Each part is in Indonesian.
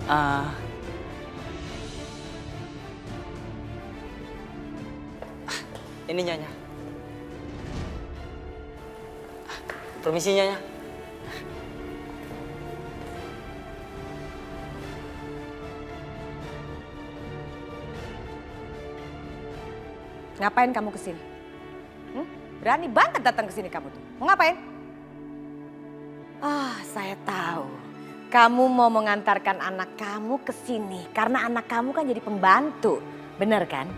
Ah, ini Nyonya. Permisi Nyonya. Ngapain kamu kesini? Berani banget datang kesini kamu tuh. Mau ngapain? Saya tahu. Kamu mau mengantarkan anak kamu ke sini karena anak kamu kan jadi pembantu. Bener kan?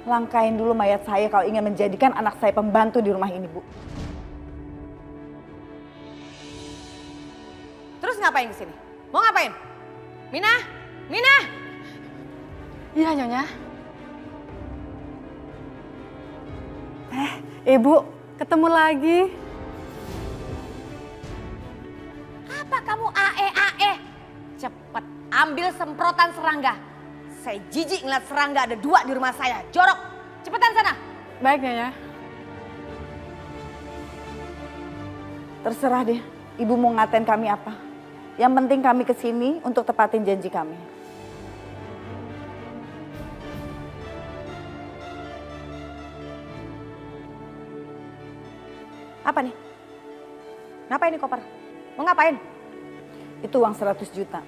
Langkain dulu mayat saya kalau ingin menjadikan anak saya pembantu di rumah ini, Bu. Terus ngapain kesini? Mau ngapain? Mina? Mina? Iya, Nyonya. Ibu, Ketemu lagi. Apa kamu ae? Cepet ambil semprotan serangga. Saya jijik ngeliat serangga ada 2 di rumah saya. Jorok, cepetan sana. Baik, Nyonya. terserah deh. Ibu mau ngatain kami apa. Yang penting kami kesini untuk tepatin janji kami. Apa nih? Ngapain nih koper? Mau ngapain? Itu uang 100 juta.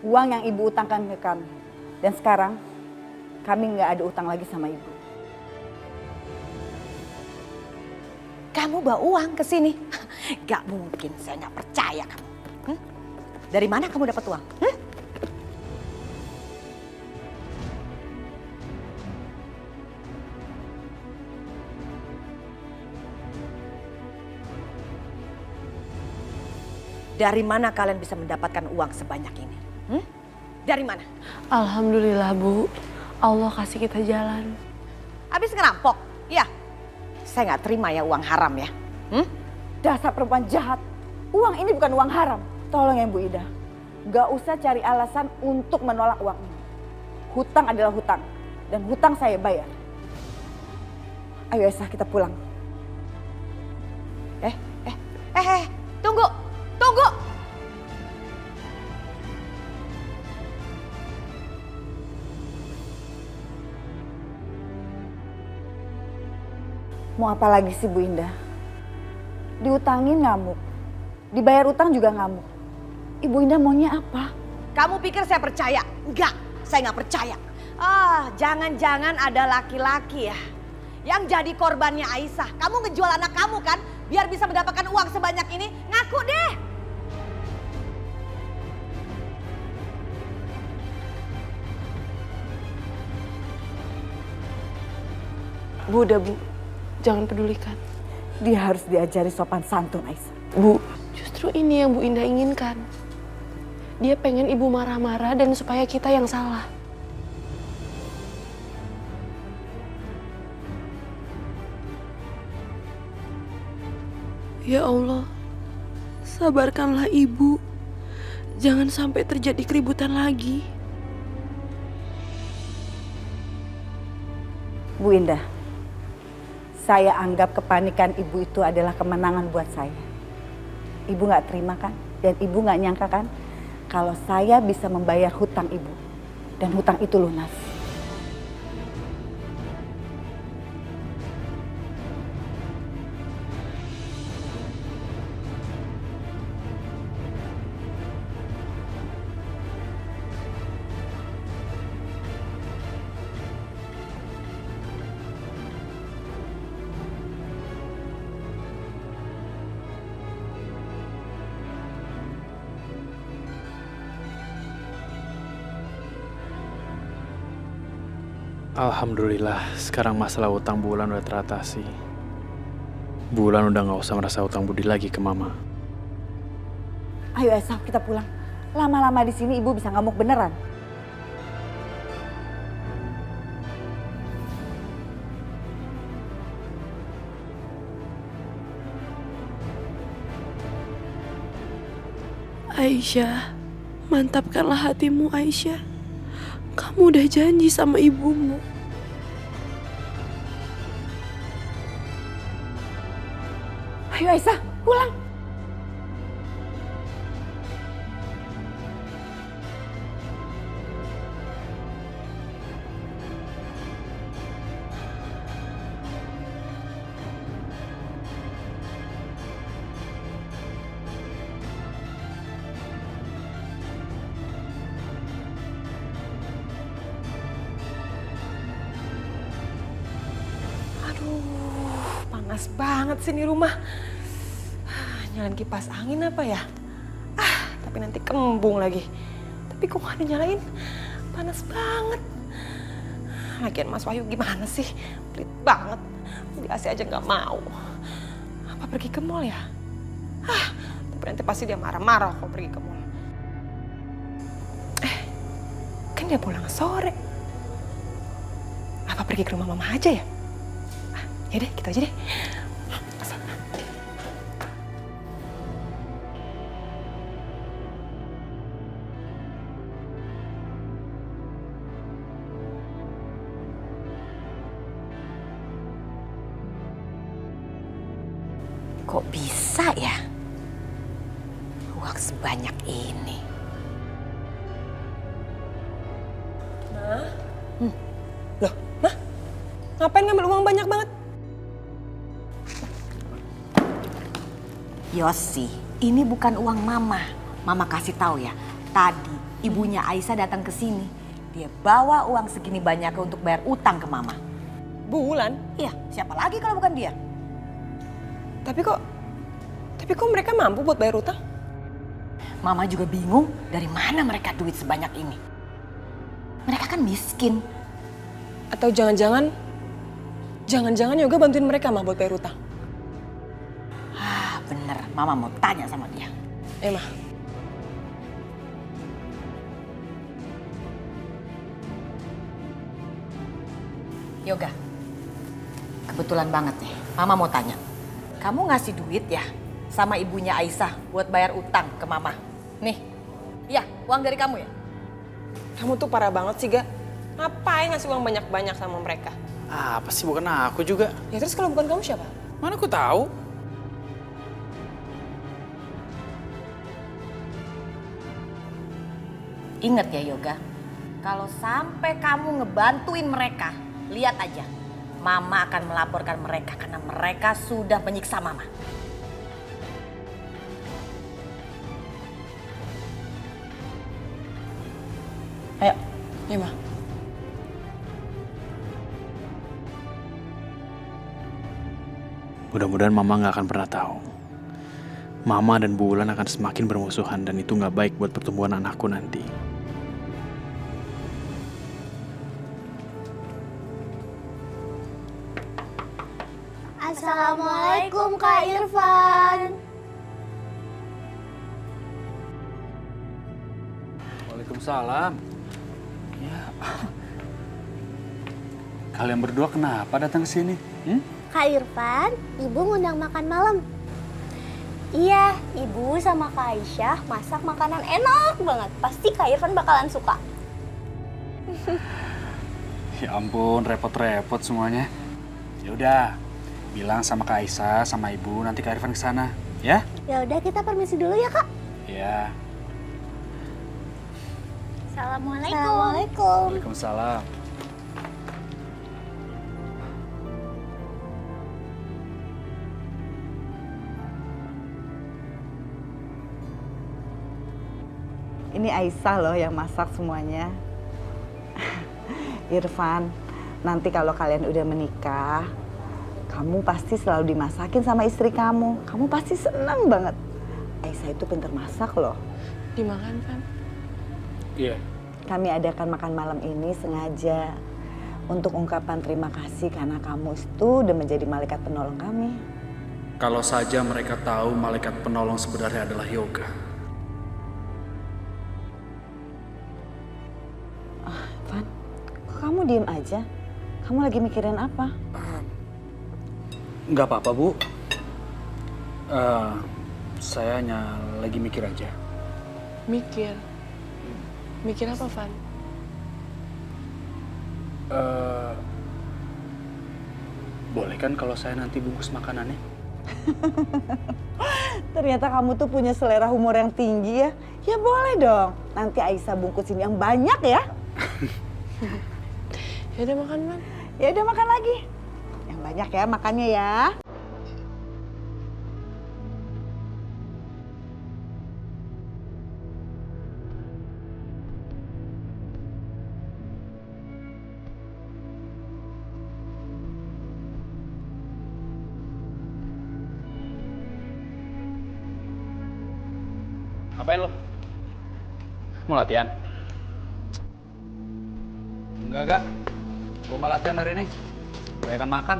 Uang yang ibu utangkan ke kami. Dan sekarang kami nggak ada utang lagi sama ibu. Kamu bawa uang ke sini? Gak mungkin, saya nggak percaya kamu. Dari mana kamu dapat uang? Dari mana kalian bisa mendapatkan uang sebanyak ini? Dari mana? Alhamdulillah, Bu. Allah kasih kita jalan. Habis ngerampok? Iya. Saya nggak terima ya uang haram ya. Dasar perempuan jahat. Uang ini bukan uang haram. Tolong ya Bu Ida. Gak usah cari alasan untuk menolak uang ini. Hutang adalah hutang. Dan hutang saya bayar. Ayo Esa, kita pulang. Tunggu, tunggu. Mau apa lagi sih Bu Indah? Diutangin ngamuk. Dibayar utang juga ngamuk. Ibu Indah maunya apa? Kamu pikir saya percaya? Enggak, saya nggak percaya. Jangan-jangan ada laki-laki ya yang jadi korbannya Aisyah. Kamu ngejual anak kamu kan biar bisa mendapatkan uang sebanyak ini? Ngaku deh. Bu, udah Bu. Jangan pedulikan. Dia harus diajari sopan santun Aisyah. Bu, justru ini yang Bu Indah inginkan. Dia pengen ibu marah-marah dan supaya kita yang salah. Ya Allah, sabarkanlah ibu. Jangan sampai terjadi keributan lagi. Bu Indah, saya anggap kepanikan ibu itu adalah kemenangan buat saya. Ibu gak terima kan? Dan ibu gak nyangka kan? Kalau saya bisa membayar hutang ibu. Dan hutang itu lunas. Alhamdulillah, sekarang masalah utang Bulan udah teratasi. Bulan udah gak usah merasa utang budi lagi ke Mama. Ayo Esa, kita pulang. Lama-lama di sini ibu bisa ngamuk beneran. Aisyah, mantapkanlah hatimu Aisyah. Kamu udah janji sama ibumu. Ayo Aisyah, pulang. Panas banget sih ini rumah. Nyalain kipas angin apa ya? Tapi nanti kembung lagi. Tapi kok nggak dinyalain? Panas banget. Lagian Mas Wahyu gimana sih? Pelit banget. Di AC aja nggak mau. Apa pergi ke mall ya? Tapi nanti pasti dia marah-marah kalau pergi ke mall. Kan dia pulang sore. Apa pergi ke rumah mama aja ya? Ya deh, kita aja deh. Kok bisa ya? Uang sebanyak ini. Loh, Ma? Ngapain ngambil uang banyak banget? Yosi, ini bukan uang Mama. Mama kasih tahu ya, tadi ibunya Aisyah datang ke sini. Dia bawa uang segini banyak untuk bayar utang ke Mama. Bulan? Iya, siapa lagi kalau bukan dia? Tapi kok mereka mampu buat bayar utang? Mama juga bingung dari mana mereka duit sebanyak ini. Mereka kan miskin. Atau jangan-jangan Yoga bantuin mereka mah buat bayar utang? Bener, Mama mau tanya sama dia. Ma. Yoga, kebetulan banget nih, Mama mau tanya. Kamu ngasih duit ya sama ibunya Aisyah buat bayar utang ke Mama? Nih, iya uang dari kamu ya? Kamu tuh parah banget sih, Ga. Ngapain ngasih uang banyak-banyak sama mereka? Apa sih, bukan aku juga. Ya terus kalau bukan kamu siapa? Mana aku tahu? Ingat ya Yoga, kalau sampai kamu ngebantuin mereka, lihat aja. Mama akan melaporkan mereka karena mereka sudah menyiksa Mama. Ayo. Iya, Ma. Mudah-mudahan Mama nggak akan pernah tahu. Mama dan Bu Wulan akan semakin bermusuhan dan itu nggak baik buat pertumbuhan anakku nanti. Assalamualaikum Kak Irfan. Waalaikumsalam. Ya. Kalian berdua kenapa datang ke sini? Kak Irfan, Ibu ngundang makan malam. Iya, Ibu sama Kak Aisyah masak makanan enak banget. Pasti Kak Irfan bakalan suka. Ya ampun, repot-repot semuanya. Ya udah, bilang sama Kak Aisyah sama Ibu nanti Kak Irfan kesana, ya? Ya udah kita permisi dulu ya Kak. Ya. Assalamualaikum. Waalaikumsalam. Ini Aisyah loh yang masak semuanya. Irfan, nanti kalau kalian udah menikah, kamu pasti selalu dimasakin sama istri kamu. Kamu pasti senang banget. Aisyah itu pintar masak loh. Dimakan, Van? Iya. Kami adakan makan malam ini sengaja untuk ungkapan terima kasih karena kamu itu udah menjadi malaikat penolong kami. Kalau saja mereka tahu malaikat penolong sebenarnya adalah Yoga. Van, kok kamu diem aja? Kamu lagi mikirin apa? Nggak apa-apa, Bu. Saya hanya lagi mikir aja. Mikir? Mikir apa, Van? Boleh kan kalau saya nanti bungkus makanannya? Ternyata kamu tuh punya selera humor yang tinggi ya. Ya boleh dong. Nanti Aisyah bungkusin yang banyak ya. Ya udah makan, Man. Ya udah makan lagi. Yang banyak ya makannya ya. Ngapain lo? Mau latihan? Enggak. Gue mau latihan hari ini. Banyakan makan.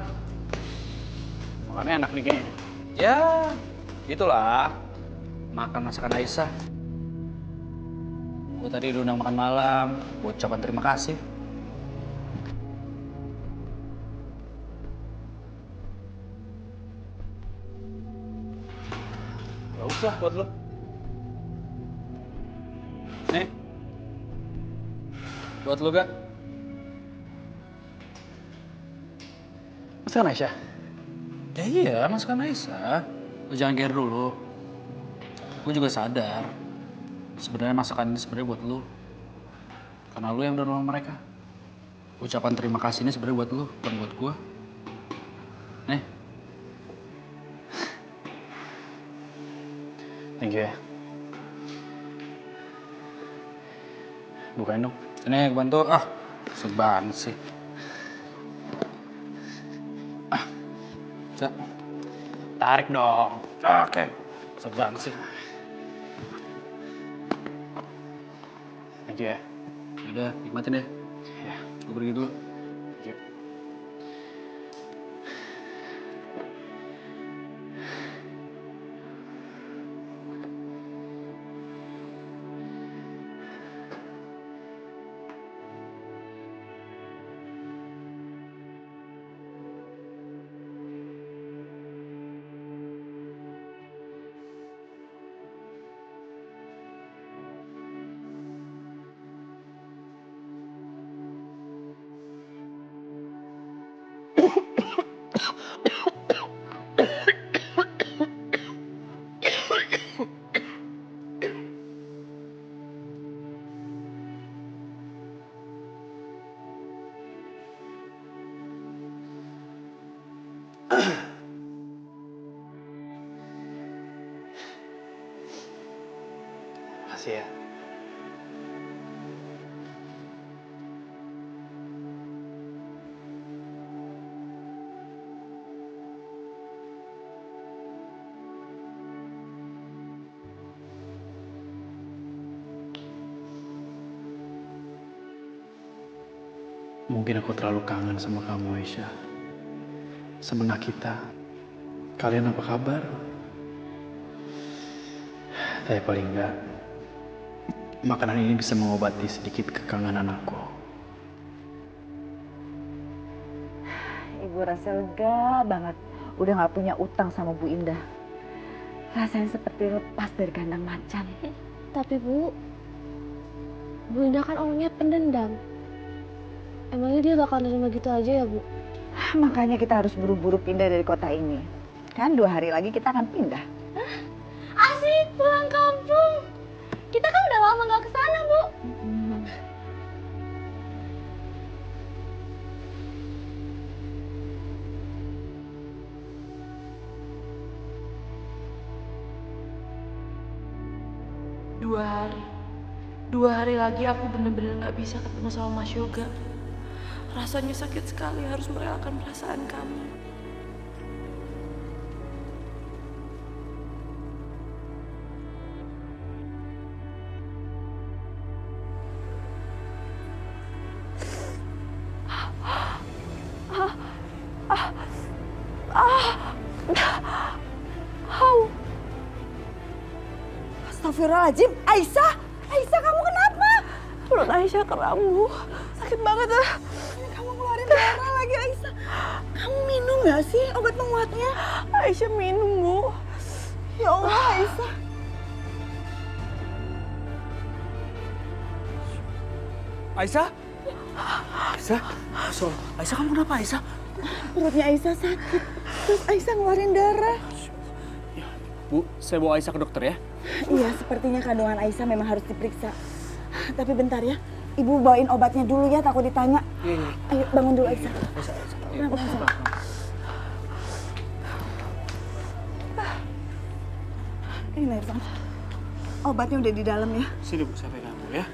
Makannya enak nih kayaknya. Ya, itulah. Makan masakan Aisyah. Gue tadi diundang makan malam. Gue ucapan terima kasih. Gak usah buat lo. Nih. Buat lu, Gak. Masakan Aisyah? Ya iya, masakan Aisyah. Lu jangan care dulu. Gue juga sadar. Sebenarnya masakan ini sebenarnya buat lu. Karena lu yang udah nolong mereka. Ucapan terima kasih ini sebenarnya buat lu, bukan buat gue. Nih. Thank you ya. Bukain dong. Sini, gue bantu. Seban sih. Cak. Tarik dong. Oke. Seban sih. Thank you ya. Udah, nikmatin deh. Ya. Gue pergi dulu. Thank you. Makasih ya. Mungkin aku terlalu kangen sama kamu, Aisyah. Semenjak kita. Kalian apa kabar? Tapi paling enggak, makanan ini bisa mengobati sedikit kekangenan aku. Ibu rasa lega banget. Udah gak punya utang sama Bu Indah. Rasanya seperti lepas dari kandang macan. Tapi Bu Indah kan orangnya pendendam. Emangnya dia bakal nerima gitu aja ya, Bu? Makanya kita harus buru-buru pindah dari kota ini. Kan 2 hari lagi kita akan pindah. Asik pulang kampung. Kita kan udah lama nggak kesana, Bu. Dua hari lagi aku bener-bener gak bisa ketemu sama Mas Yoga. Rasanya sakit sekali harus merelakan perasaan kamu. Astagfirullahaladzim, Aisyah! Aisyah, kamu kenapa? Perut Aisyah kram, Bu. Sakit banget ah. Kamu ngeluarin darah lagi, Aisyah. Kamu minum gak sih obat penguatnya? Aisyah minum, Bu. Ya Allah, Aisyah. Aisyah? Aisyah kamu kenapa, Aisyah? Perutnya Aisyah sakit. Terus Aisyah ngeluarin darah. Bu, saya bawa Aisyah ke dokter ya. Iya, sepertinya kandungan Aisyah memang harus diperiksa. Tapi bentar ya, Ibu bawain obatnya dulu ya, takut ditanya. Iya. Ayo bangun dulu Aisyah. Aisyah. Ini Irfan, obatnya udah di dalam ya. Sini Bu, saya pegang Bu ya.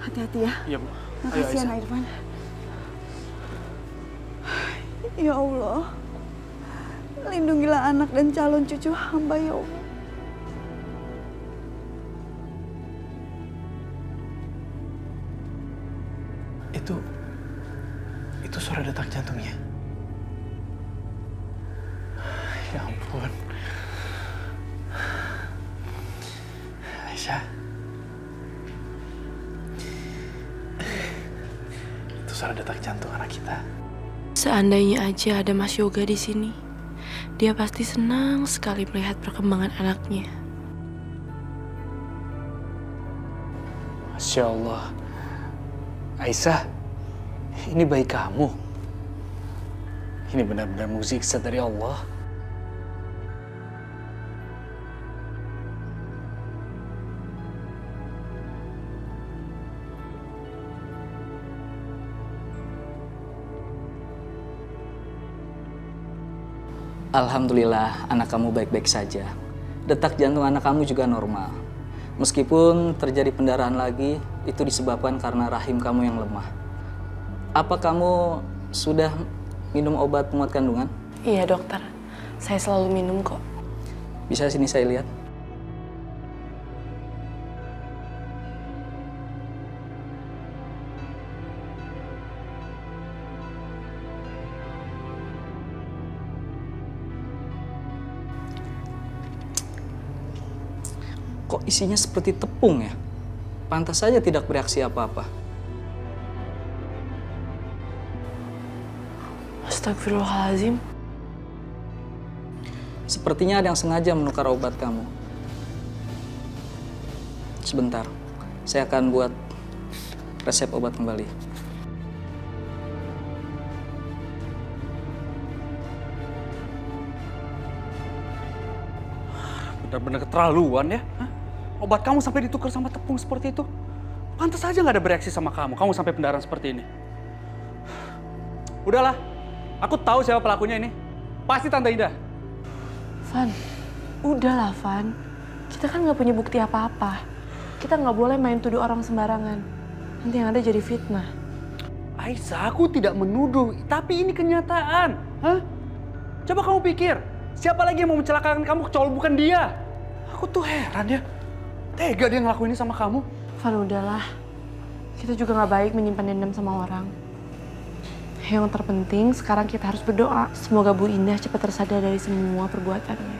Hati-hati ya. Iya Bu. Makasih ya Irfan. Ya Allah, lindungilah anak dan calon cucu hamba ya Allah. Itu suara detak jantungnya. Ya ampun. Aisyah. Itu suara detak jantung anak kita. Seandainya aja ada Mas Yoga di sini, dia pasti senang sekali melihat perkembangan anaknya. Masya Allah. Aisyah, ini bayi kamu. Ini benar-benar mukjizat dari Allah. Alhamdulillah, anak kamu baik-baik saja. Detak jantung anak kamu juga normal. Meskipun terjadi pendarahan lagi, itu disebabkan karena rahim kamu yang lemah. Apa kamu sudah minum obat penguat kandungan? Iya dokter, saya selalu minum kok. Bisa sini saya lihat? Kok isinya seperti tepung ya? Pantas saja tidak bereaksi apa-apa. Astagfirullahaladzim. Sepertinya ada yang sengaja menukar obat kamu. Sebentar, saya akan buat resep obat kembali. Benar-benar keterlaluan ya. Hah? Obat kamu sampai ditukar sama tepung seperti itu. Pantas aja nggak ada bereaksi sama kamu. Kamu sampai pendarahan seperti ini. Udahlah, aku tahu siapa pelakunya ini. Pasti Tante Ida. Van, udahlah Van. Kita kan nggak punya bukti apa-apa. Kita nggak boleh main tuduh orang sembarangan. Nanti yang ada jadi fitnah. Aisyah, aku tidak menuduh, tapi ini kenyataan. Hah? Coba kamu pikir, siapa lagi yang mau mencelakakan kamu kecuali bukan dia? Aku tuh heran ya. Tega dia ngelakuin ini sama kamu. Van, udahlah. Kita juga nggak baik menyimpan dendam sama orang. Yang terpenting sekarang kita harus berdoa. Semoga Bu Indah cepat tersadar dari semua perbuatannya.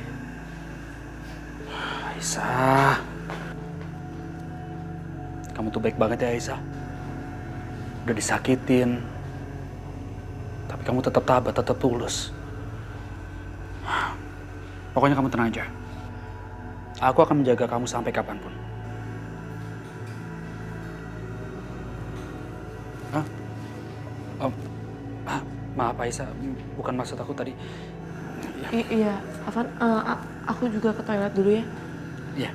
Aisyah. Kamu tuh baik banget ya Aisyah. Udah disakitin. Tapi kamu tetap tabah, tetap tulus. Pokoknya kamu tenang aja. Aku akan menjaga kamu sampai kapanpun. Hah? Maaf Aisyah, bukan maksud aku tadi. Iya, Van, aku juga ke toilet dulu ya. Iya.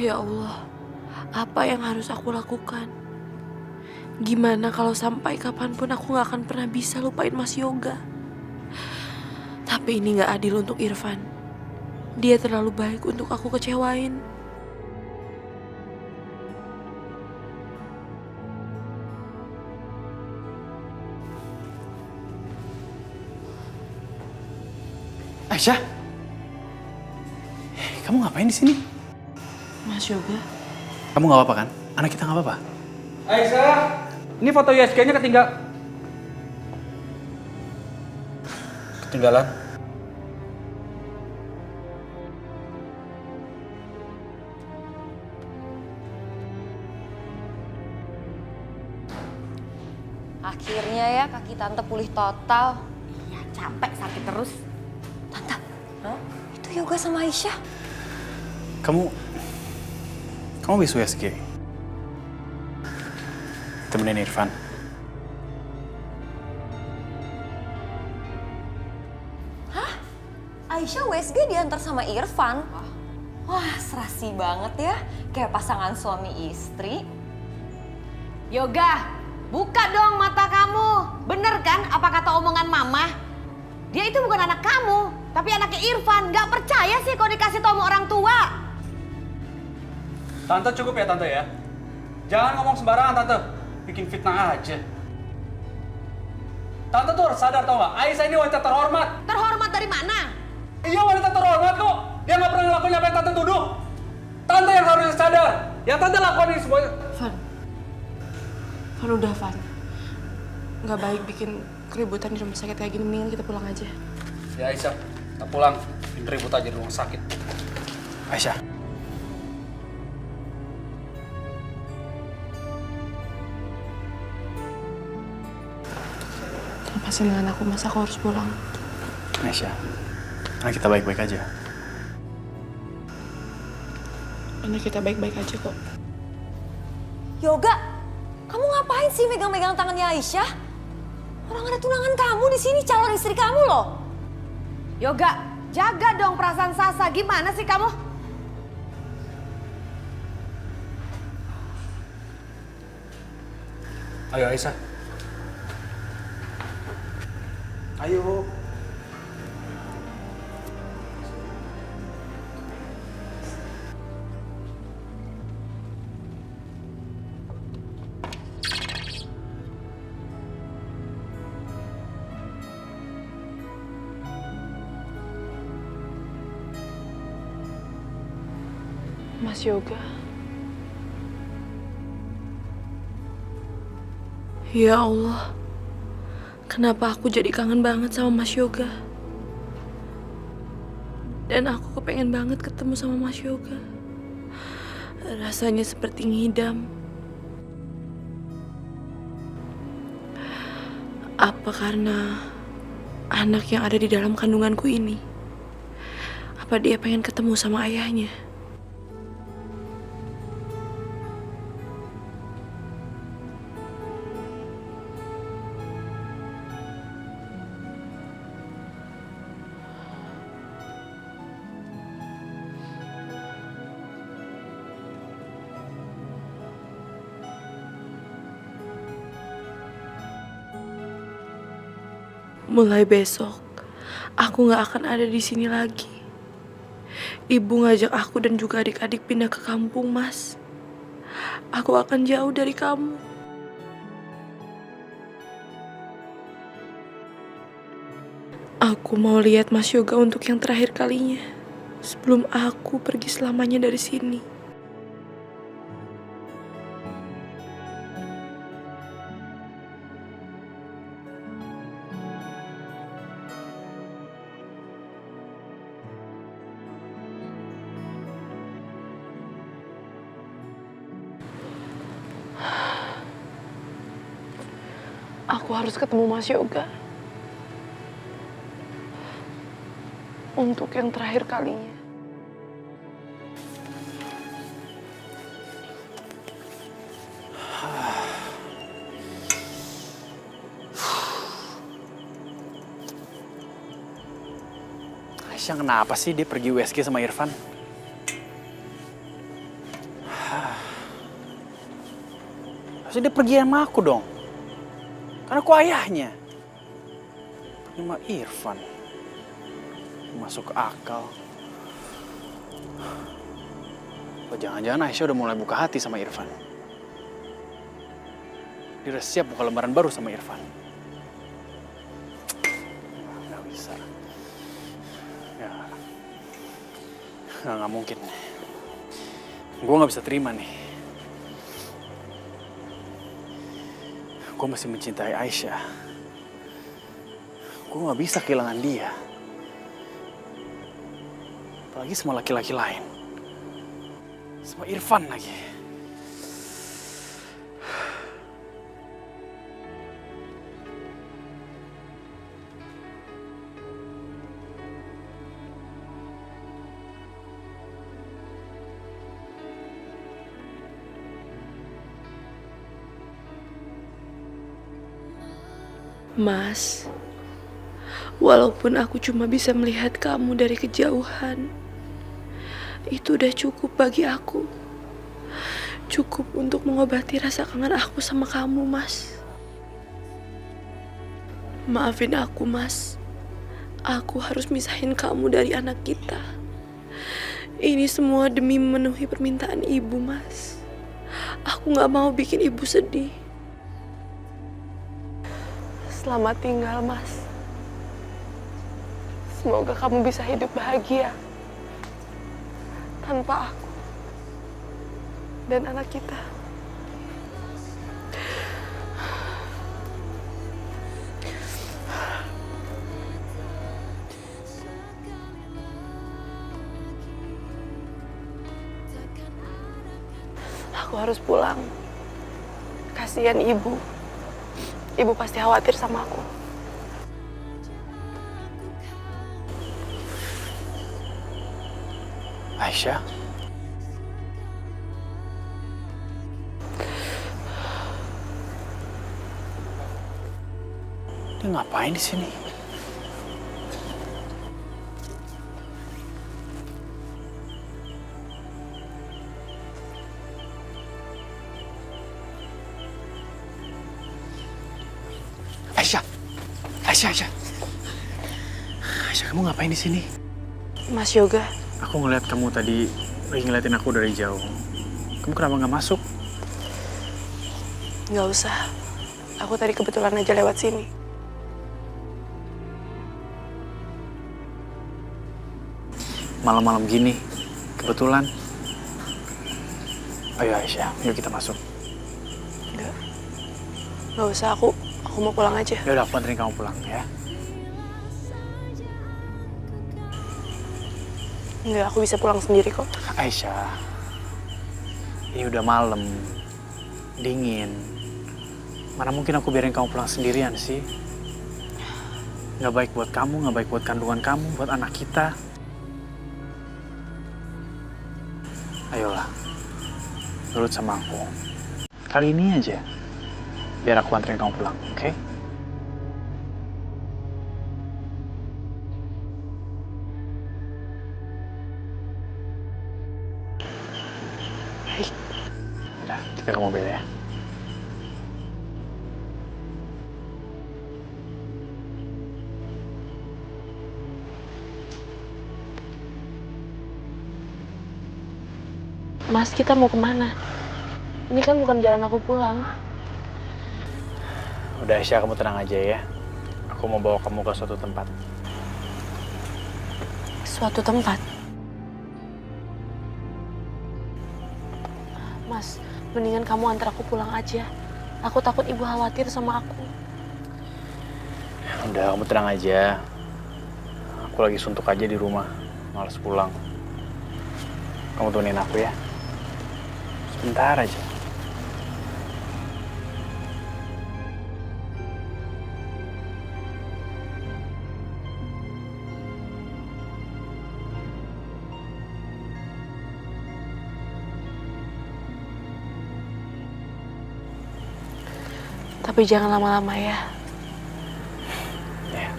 Ya Allah, apa yang harus aku lakukan? Gimana kalau sampai kapanpun aku gak akan pernah bisa lupain Mas Yoga? Tapi ini gak adil untuk Irfan. Dia terlalu baik untuk aku kecewain. Aisyah, kamu ngapain di sini? Mas Yoga? Kamu nggak apa-apa kan? Anak kita nggak apa-apa? Aisyah, ini foto ISG-nya Ketinggalan. Akhirnya ya kaki tante pulih total. Iya, capek sakit terus. Tante, itu Yoga sama Aisyah. Kamu habis USG? Temenin Irfan. Aisyah USG diantar sama Irfan. Wah, serasi banget ya. Kayak pasangan suami istri. Yoga, buka dong mata kamu. Bener kan apa kata omongan mama? Dia itu bukan anak kamu, tapi anaknya Irfan. Gak percaya sih kalau dikasih tau sama orang tua. Tante cukup ya tante ya. Jangan ngomong sembarangan tante. Bikin fitnah aja. Tante tuh harus sadar tau gak? Aisyah ini wanita terhormat. Terhormat dari mana? Iya wanita terhormat kok. Dia gak pernah ngelakuin apa yang tante tuduh. Tante yang harusnya sadar. Yang tante lakukan ini semuanya. Van udah Van. Nggak baik bikin keributan di rumah sakit kayak gini, mendingan kita pulang aja. Ya Aisyah, kita pulang. Bikin ribut aja di rumah sakit. Aisyah. Lepasin dengan aku, masa aku harus pulang? Aisyah, karena kita baik-baik aja. Karena kita baik-baik aja kok. Yoga, kamu ngapain sih megang-megang tangannya Aisyah? Orang ada tunangan kamu di sini, calon istri kamu loh. Yoga, jaga dong perasaan Sasa. Gimana sih kamu? Ayo Aisyah. Ayo. Mas Yoga. Ya Allah, kenapa aku jadi kangen banget sama Mas Yoga? Dan aku kepengen banget ketemu sama Mas Yoga. Rasanya seperti ngidam. Apa karena anak yang ada di dalam kandunganku ini? Apa dia pengen ketemu sama ayahnya? Mulai besok, aku gak akan ada di sini lagi. Ibu ngajak aku dan juga adik-adik pindah ke kampung, Mas. Aku akan jauh dari kamu. Aku mau lihat Mas Yoga untuk yang terakhir kalinya. Sebelum aku pergi selamanya dari sini. Aku harus ketemu Mas Yoga. Untuk yang terakhir kalinya. Aisyah kenapa sih dia pergi USG sama Irfan? Harusnya dia pergi sama aku dong. Karena aku ayahnya. Pergi sama Irfan. Masuk ke akal. Oh, jangan-jangan Aisyah udah mulai buka hati sama Irfan. Dia udah siap buka lembaran baru sama Irfan. Nggak bisa. Ya, nggak mungkin. Gue nggak bisa terima nih. Gue masih mencintai Aisyah. Gue nggak bisa kehilangan dia. Apalagi sama laki-laki lain. Sama Irfan lagi. Mas, walaupun aku cuma bisa melihat kamu dari kejauhan, itu udah cukup bagi aku. Cukup untuk mengobati rasa kangen aku sama kamu, Mas. Maafin aku, Mas. Aku harus misahin kamu dari anak kita. Ini semua demi memenuhi permintaan ibu, Mas. Aku gak mau bikin ibu sedih. Selamat tinggal, Mas. Semoga kamu bisa hidup bahagia tanpa aku dan anak kita. Aku harus pulang. Kasihan ibu. Ibu pasti khawatir sama aku. Aisyah? Dia ngapain di sini? Aisyah, Aisyah, kamu ngapain di sini? Mas Yoga, Aku ngeliat kamu tadi lagi ngeliatin aku dari jauh. Kamu kenapa nggak masuk? nggak usah. Aku tadi kebetulan aja lewat sini. Malam-malam gini, kebetulan. Ayo Aisyah, yuk kita masuk. Nggak usah, aku mau pulang aja. Ya udah, aku anterin kamu pulang ya. Nggak, aku bisa pulang sendiri kok. Aisyah, ini udah malam, dingin. Mana mungkin aku biarin kamu pulang sendirian sih? Nggak baik buat kamu, nggak baik buat kandungan kamu, buat anak kita. Ayolah, nurut sama aku. Kali ini aja, biar aku anterin kamu pulang, oke? Baik. Udah, kita ke mobil ya. Mas, kita mau kemana? Ini kan bukan jalan aku pulang. Udah Aisyah, kamu tenang aja ya. Aku mau bawa kamu ke suatu tempat. Suatu tempat? Mas, mendingan kamu antar aku pulang aja. Aku takut ibu khawatir sama aku. Udah, kamu tenang aja. Aku lagi suntuk aja di rumah. Males pulang. Kamu temenin aku ya. Sebentar aja. Tapi jangan lama-lama ya. Ya.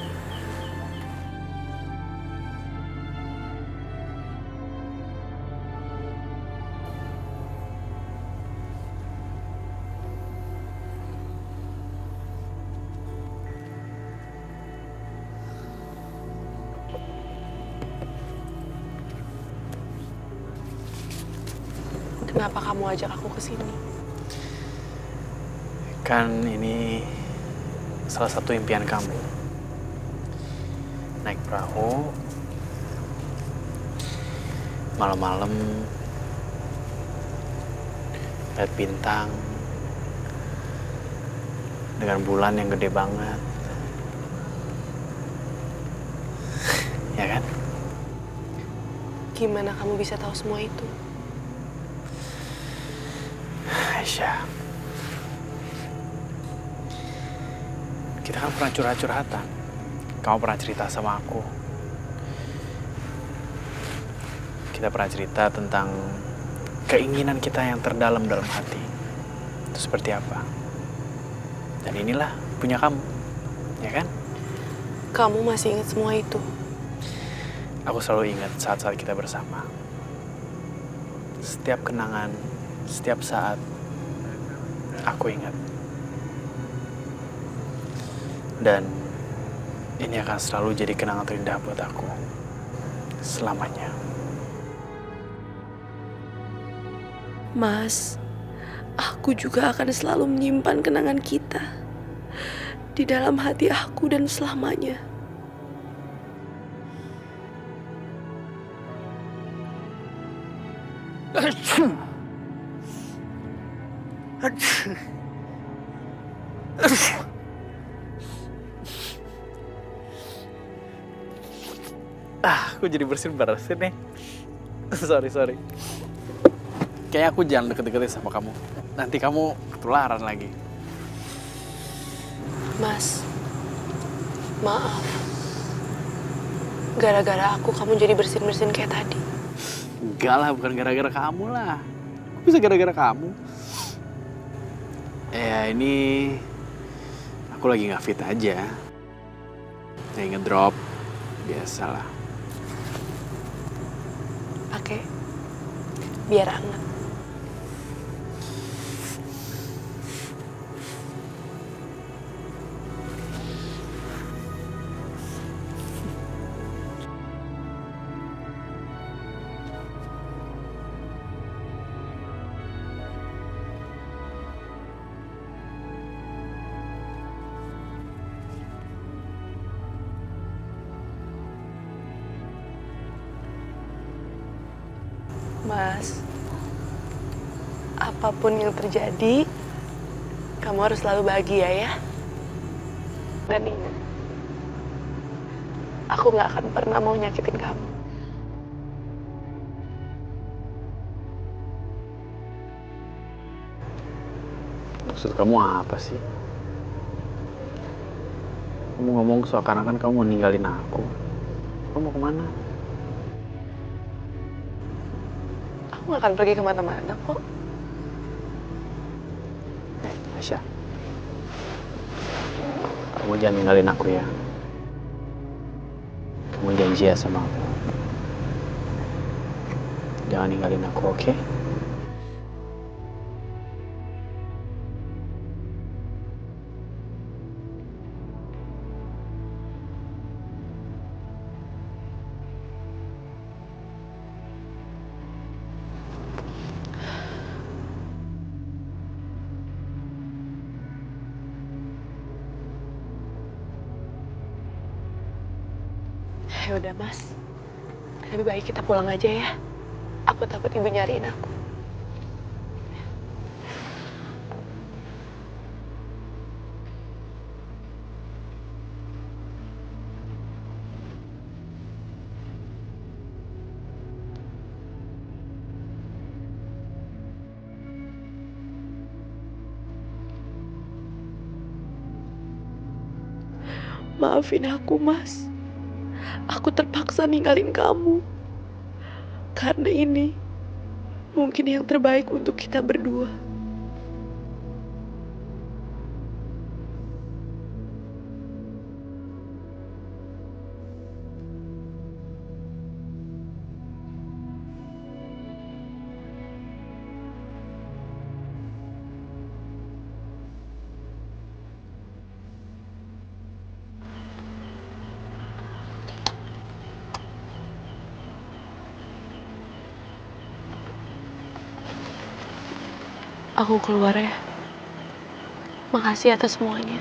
Kenapa kamu ajak aku ke sini? Kan ini salah satu impian kamu. Naik perahu, malam-malam, lihat bintang, dengan bulan yang gede banget. Ya kan? Gimana kamu bisa tahu semua itu? Aisyah, kita kan pernah curhat-curhatan. Kamu pernah cerita sama aku. Kita pernah cerita tentang keinginan kita yang terdalam dalam hati. Itu seperti apa? Dan inilah punya kamu. Ya kan? Kamu masih ingat semua itu? Aku selalu ingat saat-saat kita bersama. Setiap kenangan, setiap saat, aku ingat. Dan ini akan selalu jadi kenangan terindah buat aku. Selamanya. Mas, aku juga akan selalu menyimpan kenangan kita di dalam hati aku dan selamanya. Aku jadi bersin-bersin nih. Sorry. Kayaknya aku jangan deket-deketin sama kamu. Nanti kamu ketularan lagi. Mas, maaf. Gara-gara aku kamu jadi bersin-bersin kayak tadi. Enggak lah, bukan gara-gara kamu lah. Kok bisa gara-gara kamu? Ya ini aku lagi nggak fit aja. Kayak ngedrop, biasalah. Pakai biar hangat. Mas, apapun yang terjadi, kamu harus selalu bahagia ya. Dan ingat, aku gak akan pernah mau nyakitin kamu. Maksud kamu apa sih? Kamu ngomong seakan-akan kamu mau ninggalin aku. Kamu mau kemana? Aku gak akan pergi kemana-mana kok. Aisyah, kamu jangan ninggalin aku ya. Kamu janji ya sama aku. Jangan ninggalin aku, oke? Ya udah Mas, lebih baik kita pulang aja ya. Aku takut ibu nyariin aku. Maafin aku Mas. Aku terpaksa ninggalin kamu. Karena ini mungkin yang terbaik untuk kita berdua. Aku keluar ya. Makasih atas semuanya.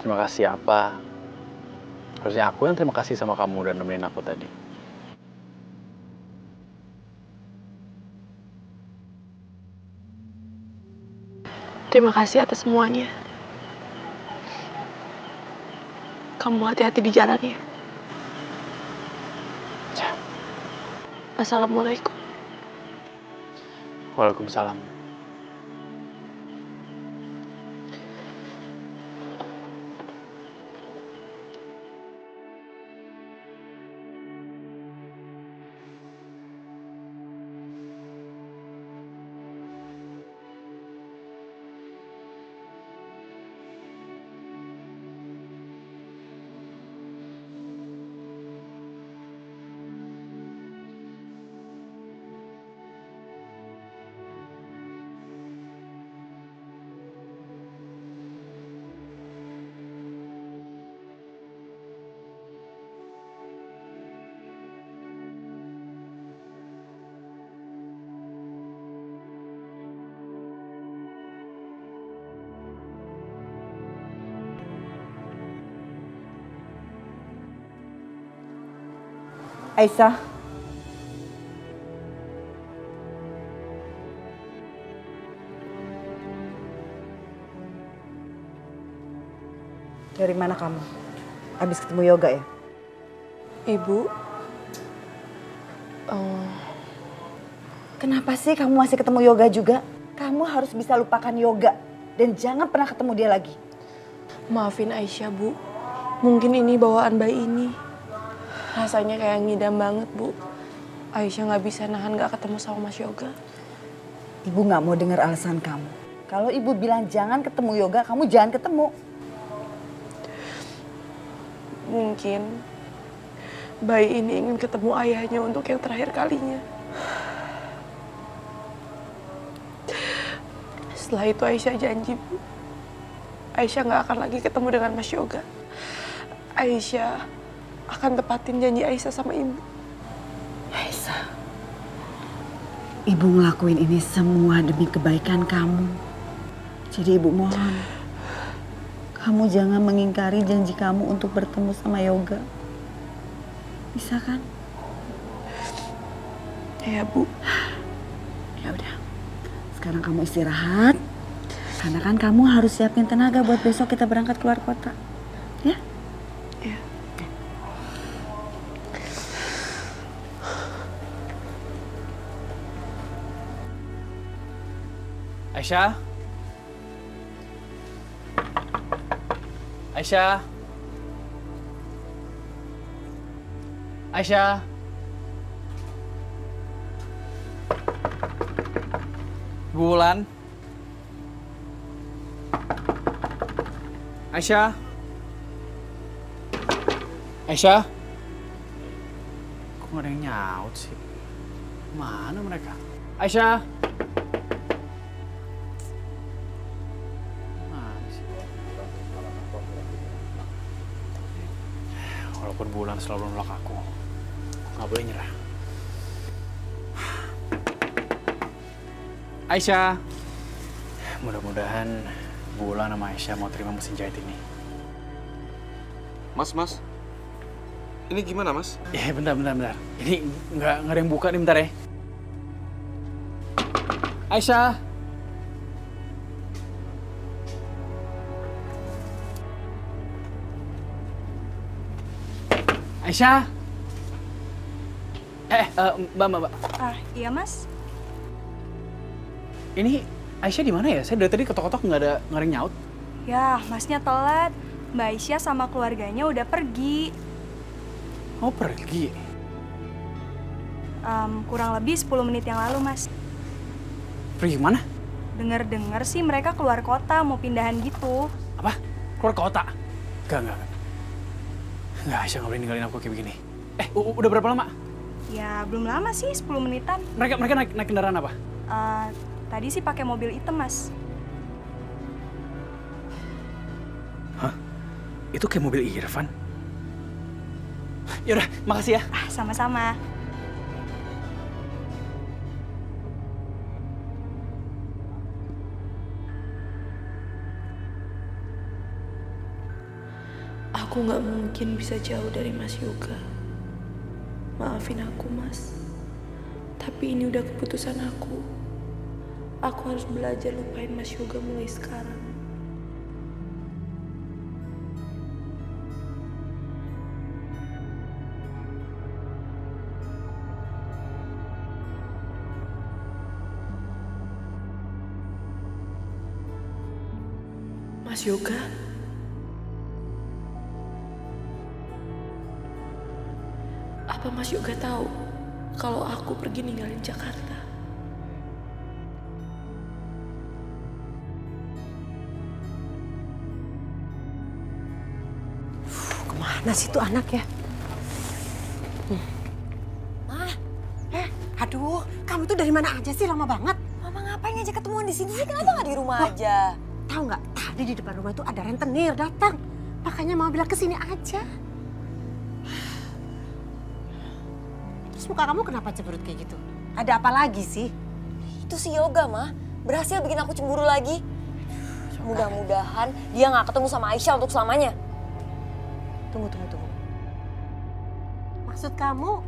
Terima kasih apa? Harusnya aku yang terima kasih sama kamu udah nemenin aku tadi. Terima kasih atas semuanya. Kamu hati-hati di jalan ya. Assalamualaikum. Waalaikumsalam. Aisyah. Dari mana kamu? Habis ketemu yoga ya? Ibu, Kenapa sih kamu masih ketemu yoga juga? Kamu harus bisa lupakan yoga dan jangan pernah ketemu dia lagi. maafin Aisyah, Bu. Mungkin ini bawaan bayi ini. Rasanya kayak ngidam banget, Bu. Aisyah nggak bisa nahan nggak ketemu sama Mas Yoga. Ibu nggak mau dengar alasan kamu. Kalau ibu bilang jangan ketemu yoga, kamu jangan ketemu. Mungkin bayi ini ingin ketemu ayahnya untuk yang terakhir kalinya. Setelah itu Aisyah janji, Bu. Aisyah nggak akan lagi ketemu dengan Mas Yoga. Aisyah akan tepatin janji Aisyah sama ibu. Aisyah, ibu ngelakuin ini semua demi kebaikan kamu. Jadi ibu mohon, kamu jangan mengingkari janji kamu untuk bertemu sama yoga. Bisa kan? Ya, Bu. Ya udah, sekarang kamu istirahat. Karena kan kamu harus siapin tenaga buat besok kita berangkat keluar kota. Ya? Ya. Aisyah? Aisyah? Aisyah? Bulan? Aisyah? Aisyah? Kok gak ada yang nyaut sih? Mana mereka? Aisyah? Mana sih? Walaupun Bulan selalu nolak aku gak boleh nyerah. Aisyah! Mudah-mudahan Bulan sama Aisyah mau terima mesin jahit ini. Mas. Ini gimana, Mas? Ya, bentar. Ini nggak ada yang buka nih, bentar ya. Aisyah! Aisyah! Mbak. Iya mas. Ini Aisyah di mana ya? Saya dari tadi ketok-ketok nggak ada yang nyaut. Ya, masnya telat. Mbak Aisyah sama keluarganya udah pergi. Oh, pergi? Kurang lebih 10 menit yang lalu, Mas. Pergi mana? Dengar-dengar sih mereka keluar kota, mau pindahan gitu. Apa? Keluar kota? Enggak. Enggak, Aisyah nggak boleh ninggalin aku kayak begini. Udah berapa lama? Ya, belum lama sih, 10 menitan. Mereka naik kendaraan apa? Tadi sih pakai mobil hitam, Mas. Hah? Itu kayak mobil Irfan? Yaudah, makasih ya. Sama-sama. Aku nggak mungkin bisa jauh dari Mas Yoga. Maafin aku, Mas. Tapi ini udah keputusan aku. Aku harus belajar lupain Mas Yoga mulai sekarang. Mas Yoga? Apa Mas Yoga tahu kalau aku pergi ninggalin Jakarta? Kemana sih tuh anak ya? Aduh, kamu tuh dari mana aja sih, lama banget? Mama ngapain ngajak ketemuan di sini sih? Kenapa nggak di rumah aja? Tahu nggak? Tadi di depan rumah itu ada rentenir datang. Makanya mau bilang kesini aja. Terus muka kamu kenapa cemberut kayak gitu? Ada apa lagi sih? Itu si Yoga, mah. Berhasil bikin aku cemburu lagi. Mudah-mudahan dia nggak ketemu sama Aisyah untuk selamanya. Tunggu. Maksud kamu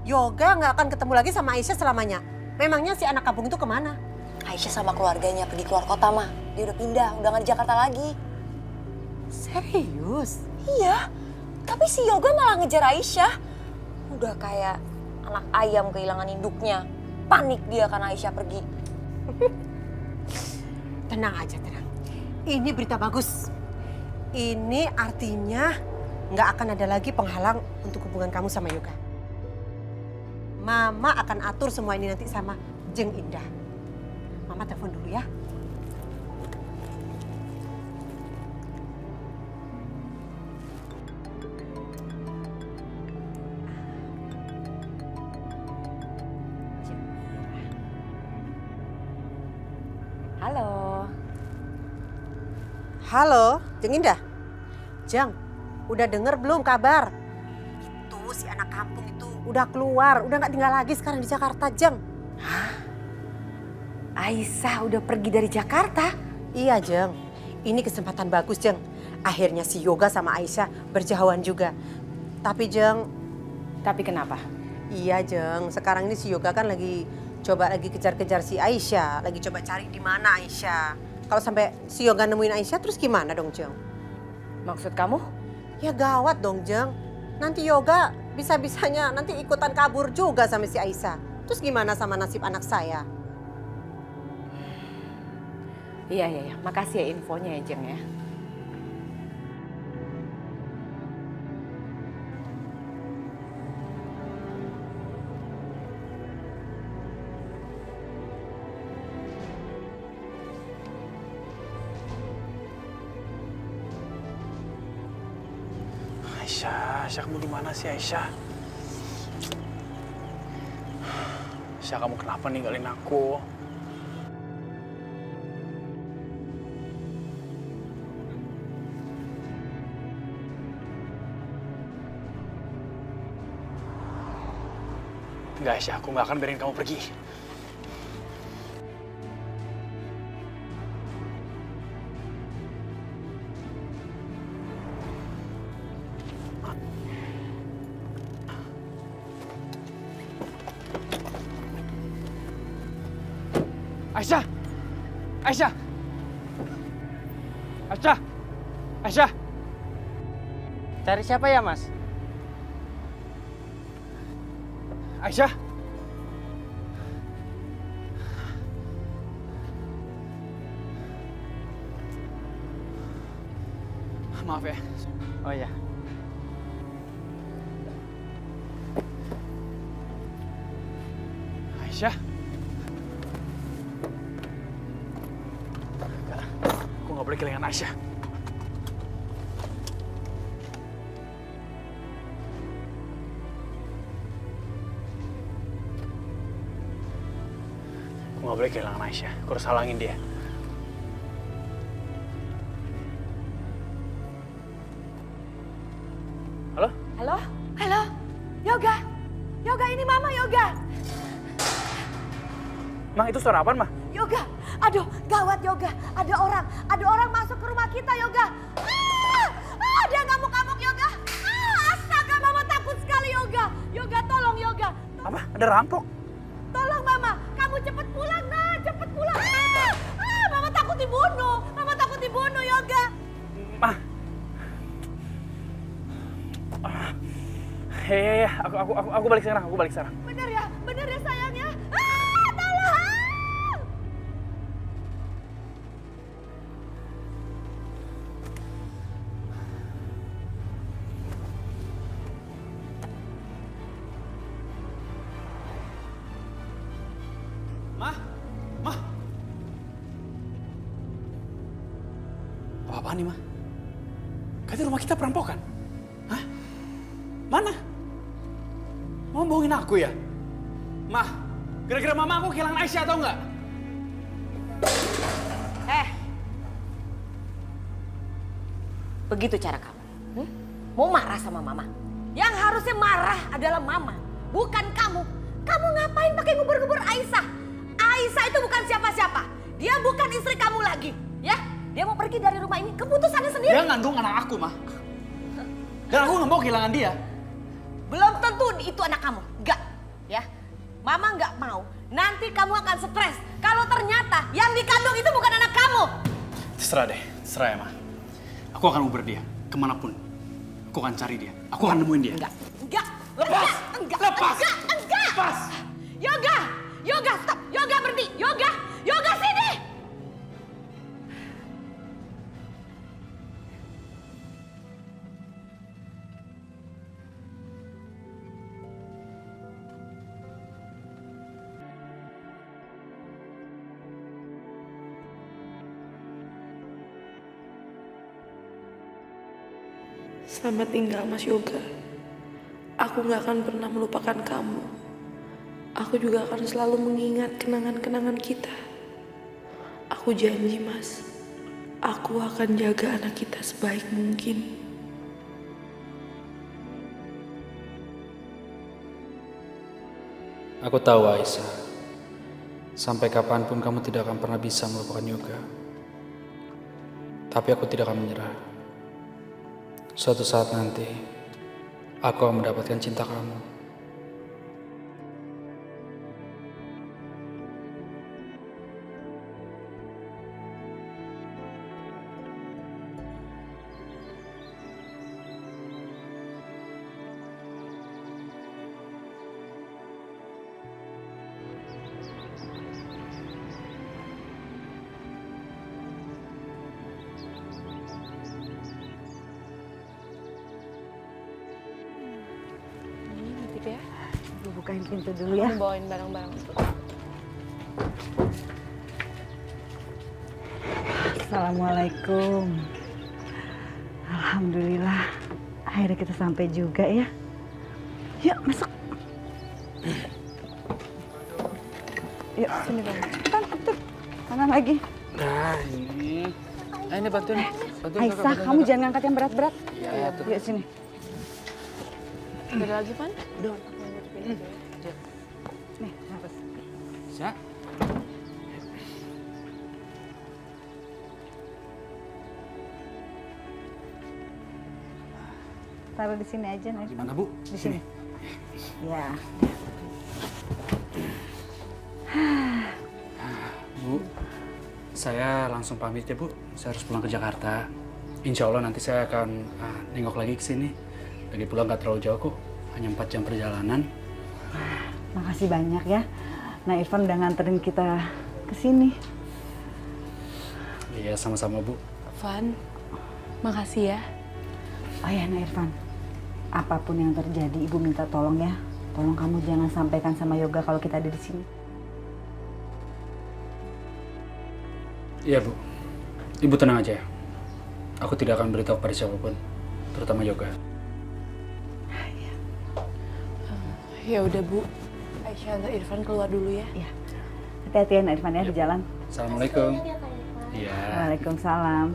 Yoga nggak akan ketemu lagi sama Aisyah selamanya. Memangnya si anak kampung itu kemana? Aisyah sama keluarganya pergi keluar kota, Ma. Dia udah pindah, udah nggak di Jakarta lagi. Serius? Iya, tapi si Yoga malah ngejar Aisyah. Udah kayak anak ayam kehilangan induknya. Panik dia karena Aisyah pergi. Tenang aja, tenang. Ini berita bagus. Ini artinya nggak akan ada lagi penghalang untuk hubungan kamu sama Yoga. Mama akan atur semua ini nanti sama Jeng Indah. Mama telepon dulu ya. Halo. Halo, Jeng Indah. Jeng, udah denger belum kabar? Itu si anak kampung itu udah keluar, udah nggak tinggal lagi sekarang di Jakarta, Jeng. Aisyah udah pergi dari Jakarta? Iya, Jeng. Ini kesempatan bagus, Jeng. Akhirnya si Yoga sama Aisyah berjauhan juga. Tapi, Jeng... Tapi kenapa? Iya, Jeng. Sekarang ini si Yoga kan lagi kejar-kejar si Aisyah. Lagi coba cari di mana Aisyah. Kalau sampai si Yoga nemuin Aisyah, terus gimana dong, Jeng? Maksud kamu? Ya gawat dong, Jeng. Nanti Yoga bisa-bisanya nanti ikutan kabur juga sama si Aisyah. Terus gimana sama nasib anak saya? Iya. Makasih ya infonya ya, Jeng ya. Aisyah kamu di mana sih Aisyah? Aisyah kamu kenapa ninggalin aku? Enggak Aisyah, aku nggak akan biarin kamu pergi. Aisyah! Aisyah! Aisyah! Aisyah! Cari siapa ya, Mas? Aisyah! Maaf ya. Oh ya. Aisyah. Aku nggak boleh kehilangan Aisyah. Aku nggak boleh kehilangan Aisyah. Aku harus halangin dia. Halo? Halo? Halo? Yoga? Yoga, ini Mama Yoga. Ma, itu suara apaan, Ma? Yoga, aduh gawat Yoga. Ada orang masuk ke rumah kita Yoga. Dia ngamuk-ngamuk Yoga. Astaga, Mama takut sekali Yoga. Yoga, tolong Yoga. Apa? Ada rampok? Tolong Mama, kamu cepet pulang nah, cepet pulang. Mama takut dibunuh Yoga. Ma. Hei, aku balik sekarang, Bener ya sayang ya. Tolong. Ma. Apa-apaan nih, Ma? Katanya rumah kita perampokan. Hah? Mana? Mau bohongin aku ya? Ma, gara-gara mama aku kehilangan Aisyah atau enggak? Begitu cara kamu. Mau marah sama Mama? Yang harusnya marah adalah Mama, bukan kamu. Kamu ngapain pakai ngubur-ngubur Aisyah? Aisyah itu bukan siapa-siapa. Dia bukan istri kamu lagi, ya? Dia mau pergi dari rumah ini, keputusannya sendiri. Dia ngandung anak aku, Ma. Dan aku nggak mau kehilangan dia. Belum tentu itu anak kamu. Enggak. Ya, Mama nggak mau. Nanti kamu akan stres. Kalau ternyata yang dikandung itu bukan anak kamu. Terserah deh, terserah ya, Ma. Aku akan uber dia, kemanapun. Aku akan cari dia, aku akan nemuin dia. Enggak. Lepas! Enggak. Lepas! Enggak. Lepas! Yoga, stop. Yoga berhenti. Yoga sini. Selamat tinggal Mas Yoga. Aku gak akan pernah melupakan kamu. Aku juga akan selalu mengingat kenangan-kenangan kita. Aku janji Mas, aku akan jaga anak kita sebaik mungkin. Aku tahu Aisyah, sampai kapanpun kamu tidak akan pernah bisa melupakan Yoga. Tapi aku tidak akan menyerah. Suatu saat nanti, aku akan mendapatkan cinta kamu. Ya. Gue bukain pintu dulu ya. Bawain barang-barang. Assalamualaikum. Alhamdulillah. Akhirnya kita sampai juga ya. Yuk masuk. Yuk sini dong. Cepetan, cepetan. Kanan lagi. Nah ini. Ini bantuin. Aisyah, kamu jangan ngangkat yang berat-berat. Ya, Yuk sini. Ada lagi, Pan? Nih, nafas. Bisa? Taruh di sini aja, Nih. Di mana, Bu? Di sini. Ya. Bu, saya langsung pamit ya, Bu. Saya harus pulang ke Jakarta. Insya Allah nanti saya akan nengok lagi ke sini. Lagi pula nggak terlalu jauh kok, hanya 4 jam perjalanan. Makasih banyak ya. Nah, Irfan udah nganterin kita ke sini. Iya, sama-sama, Bu. Van, makasih ya. Oh ya, Nah Irfan. Apapun yang terjadi, Ibu minta tolong ya. Tolong kamu jangan sampaikan sama Yoga kalau kita ada di sini. Iya, Bu. Ibu tenang aja ya. Aku tidak akan beritahu pada siapapun, terutama Yoga. Ya udah, Bu. Aisyah antar Irfan keluar dulu ya. Iya. Hati-hati ya, Nah Irfan ya, di jalan. Assalamualaikum. Iya. Waalaikumsalam.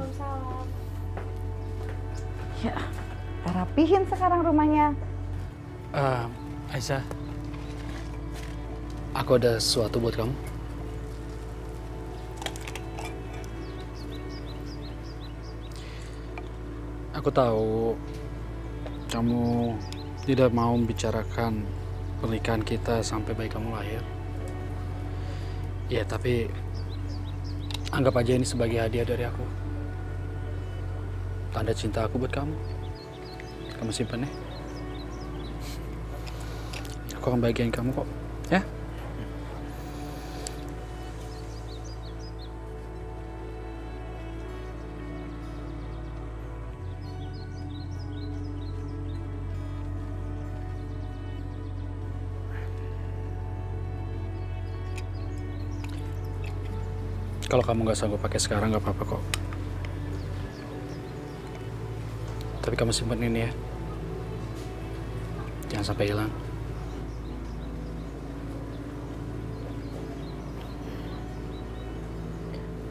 Ya, kita rapihin sekarang rumahnya. Aisyah, aku ada sesuatu buat kamu. Aku tahu kamu tidak mau membicarakan pernikahan kita sampai bayi kamu lahir. Ya, tapi anggap aja ini sebagai hadiah dari aku. Tanda cinta aku buat kamu. Kamu simpan ya. Aku akan bahagiain kamu kok, ya? Kalau kamu nggak sanggup pakai sekarang nggak apa-apa kok. Tapi kamu simpen ini ya. Jangan sampai hilang.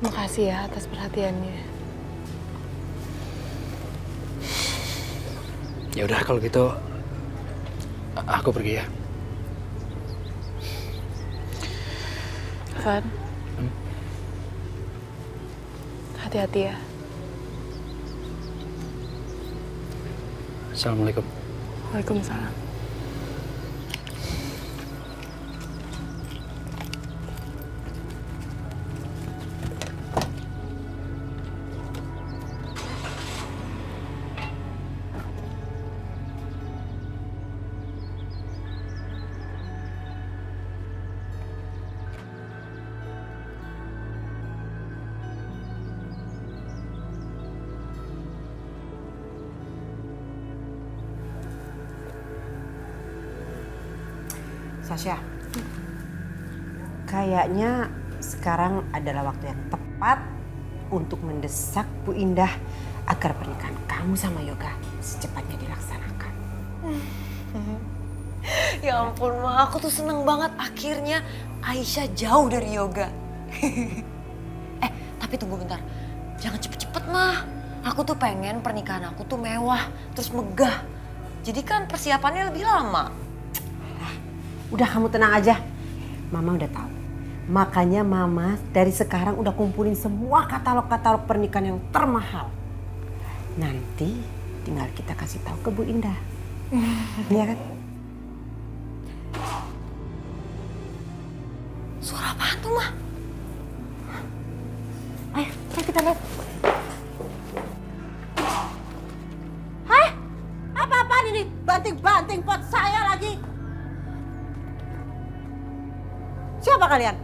Makasih ya atas perhatiannya. Ya udah kalau gitu aku pergi ya. Van. Hati-hati ya. Assalamualaikum. Waalaikumsalam. Sasha, kayaknya sekarang adalah waktu yang tepat untuk mendesak Bu Indah agar pernikahan kamu sama Yoga secepatnya dilaksanakan. Ya ampun, Ma. Aku tuh seneng banget akhirnya Aisyah jauh dari Yoga. Tapi tunggu bentar. Jangan cepet-cepet, Ma. Aku tuh pengen pernikahan aku tuh mewah, terus megah. Jadi kan persiapannya lebih lama. Udah kamu tenang aja. Mama udah tahu. Makanya Mama dari sekarang udah kumpulin semua katalog-katalog pernikahan yang termahal. Nanti tinggal kita kasih tahu ke Bu Indah. Iya kan? Suara apaan tuh, Ma? Ayo kita lihat. Hai, apa-apaan ini? Banting-banting pot saya lagi. Siapa kalian?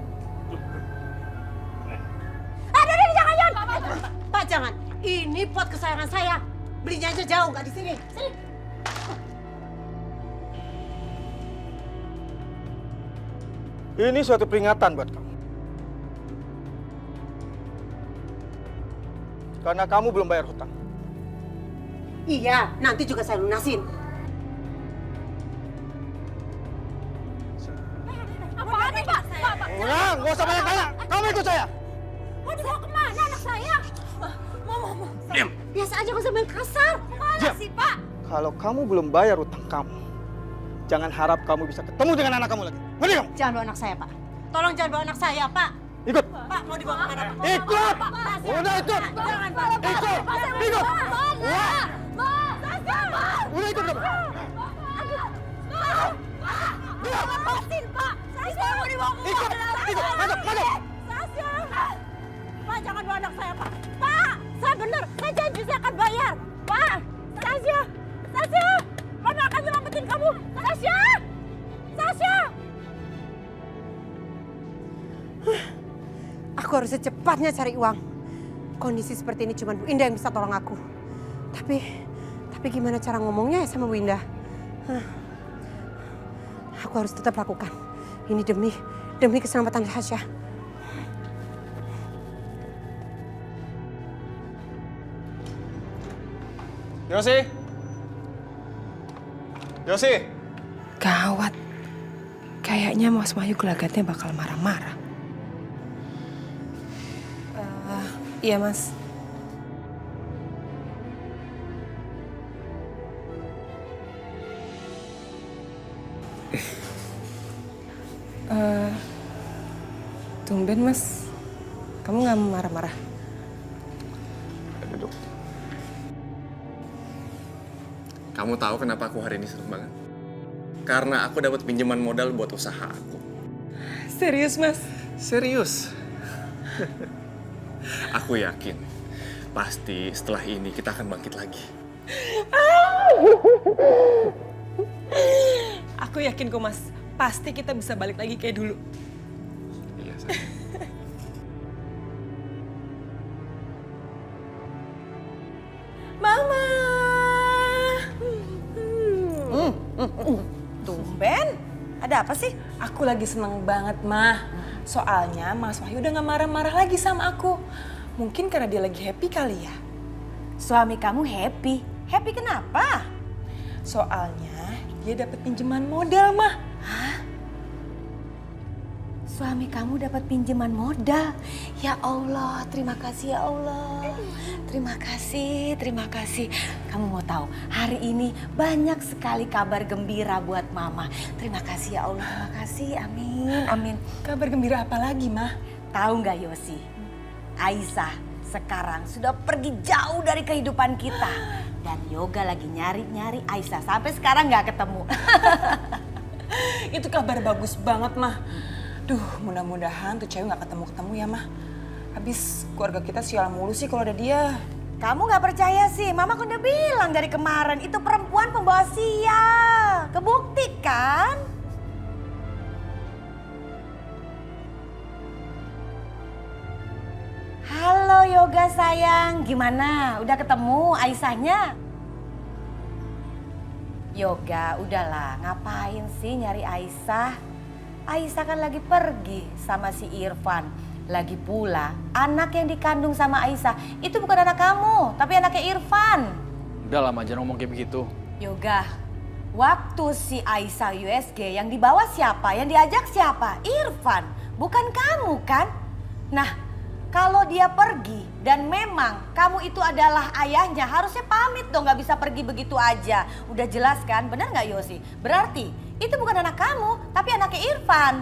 Aduh, jangan. Pak jangan. Ini pot kesayangan saya. Belinya aja jauh, nggak di sini. Sini. Ini suatu peringatan buat kamu. Karena kamu belum bayar hutang. Iya, nanti juga saya lunasin. Apaan nih, Pak? Udah, nggak usah banyak tanya. Kamu ikut saya. Mau dibawa kemana anak saya? Mama. Diam. Biasa aja gak usah main kasar. Mana sih, Pak? Kalau kamu belum bayar hutang kamu, jangan harap kamu bisa ketemu dengan anak kamu lagi. Ngerti kamu? Jangan bawa anak saya, Pak. Tolong jangan bawa anak saya, Pak. Ikut. Pak, mau dibawa kemana, Pak? Ikut. Udah ikut. Jangan, Pak. Ikut. Ikut. Wah. Udah ikut kamu. Lepasin, Pak. Saya mau dibawa Ikut. Masuk. Pak, jangan bawa anak saya, Pak. Pak, saya bener. Saya janji saya akan bayar. Pak, Sasha. Mama akan nyelamatin kamu. Sasha. Aku harus secepatnya cari uang. Kondisi seperti ini cuma Bu Indah yang bisa tolong aku. Tapi gimana cara ngomongnya ya sama Bu Indah? Aku harus tetap lakukan. Ini demi keselamatan Sasha. Yosi. Gawat. Kayaknya Mas Wahyu gelagatnya bakal marah-marah. Iya, Mas. Tumben, Mas. Kamu nggak marah-marah? Duduk. Kamu tahu kenapa aku hari ini seneng banget? Karena aku dapat pinjaman modal buat usaha aku. Serius, Mas? Serius. Aku yakin, pasti setelah ini kita akan bangkit lagi. Aku yakin kok, Mas. Pasti kita bisa balik lagi kayak dulu. Iya, sayang. Mama! Tumben. Ada apa sih? Aku lagi seneng banget, Mah. Soalnya Mas Wahyu udah gak marah-marah lagi sama aku. Mungkin karena dia lagi happy kali ya. Suami kamu happy. Happy kenapa? Soalnya dia dapat pinjaman modal, Mah. Suami kamu dapat pinjaman modal. Ya Allah, terima kasih ya Allah. Terima kasih. Kamu mau tahu, hari ini banyak sekali kabar gembira buat Mama. Terima kasih ya Allah, terima kasih. Amin. Kabar gembira apa lagi, Mah? Tahu nggak Yosi? Aisyah sekarang sudah pergi jauh dari kehidupan kita. Dan Yoga lagi nyari Aisyah. Sampai sekarang nggak ketemu. Itu kabar bagus banget, Mah. Duh, mudah-mudahan tuh cewek gak ketemu-ketemu ya, Mah. Habis keluarga kita sial mulu sih kalau ada dia. Kamu nggak percaya sih? Mama kan udah bilang dari kemarin itu perempuan pembawa sial. Kebukti kan? Halo Yoga sayang, gimana? Udah ketemu Aisyahnya? Yoga, udahlah, ngapain sih nyari Aisyah? Aisyah kan lagi pergi sama si Irfan. Lagi pula anak yang dikandung sama Aisyah itu bukan anak kamu, tapi anaknya Irfan. Udah lama aja ngomong kayak begitu. Yoga, waktu si Aisyah USG yang dibawa siapa? Yang diajak siapa? Irfan, bukan kamu kan? Nah, kalau dia pergi dan memang kamu itu adalah ayahnya, harusnya pamit dong, gak bisa pergi begitu aja. Udah jelas kan, benar gak Yosi? Berarti itu bukan anak kamu, tapi anaknya Irfan.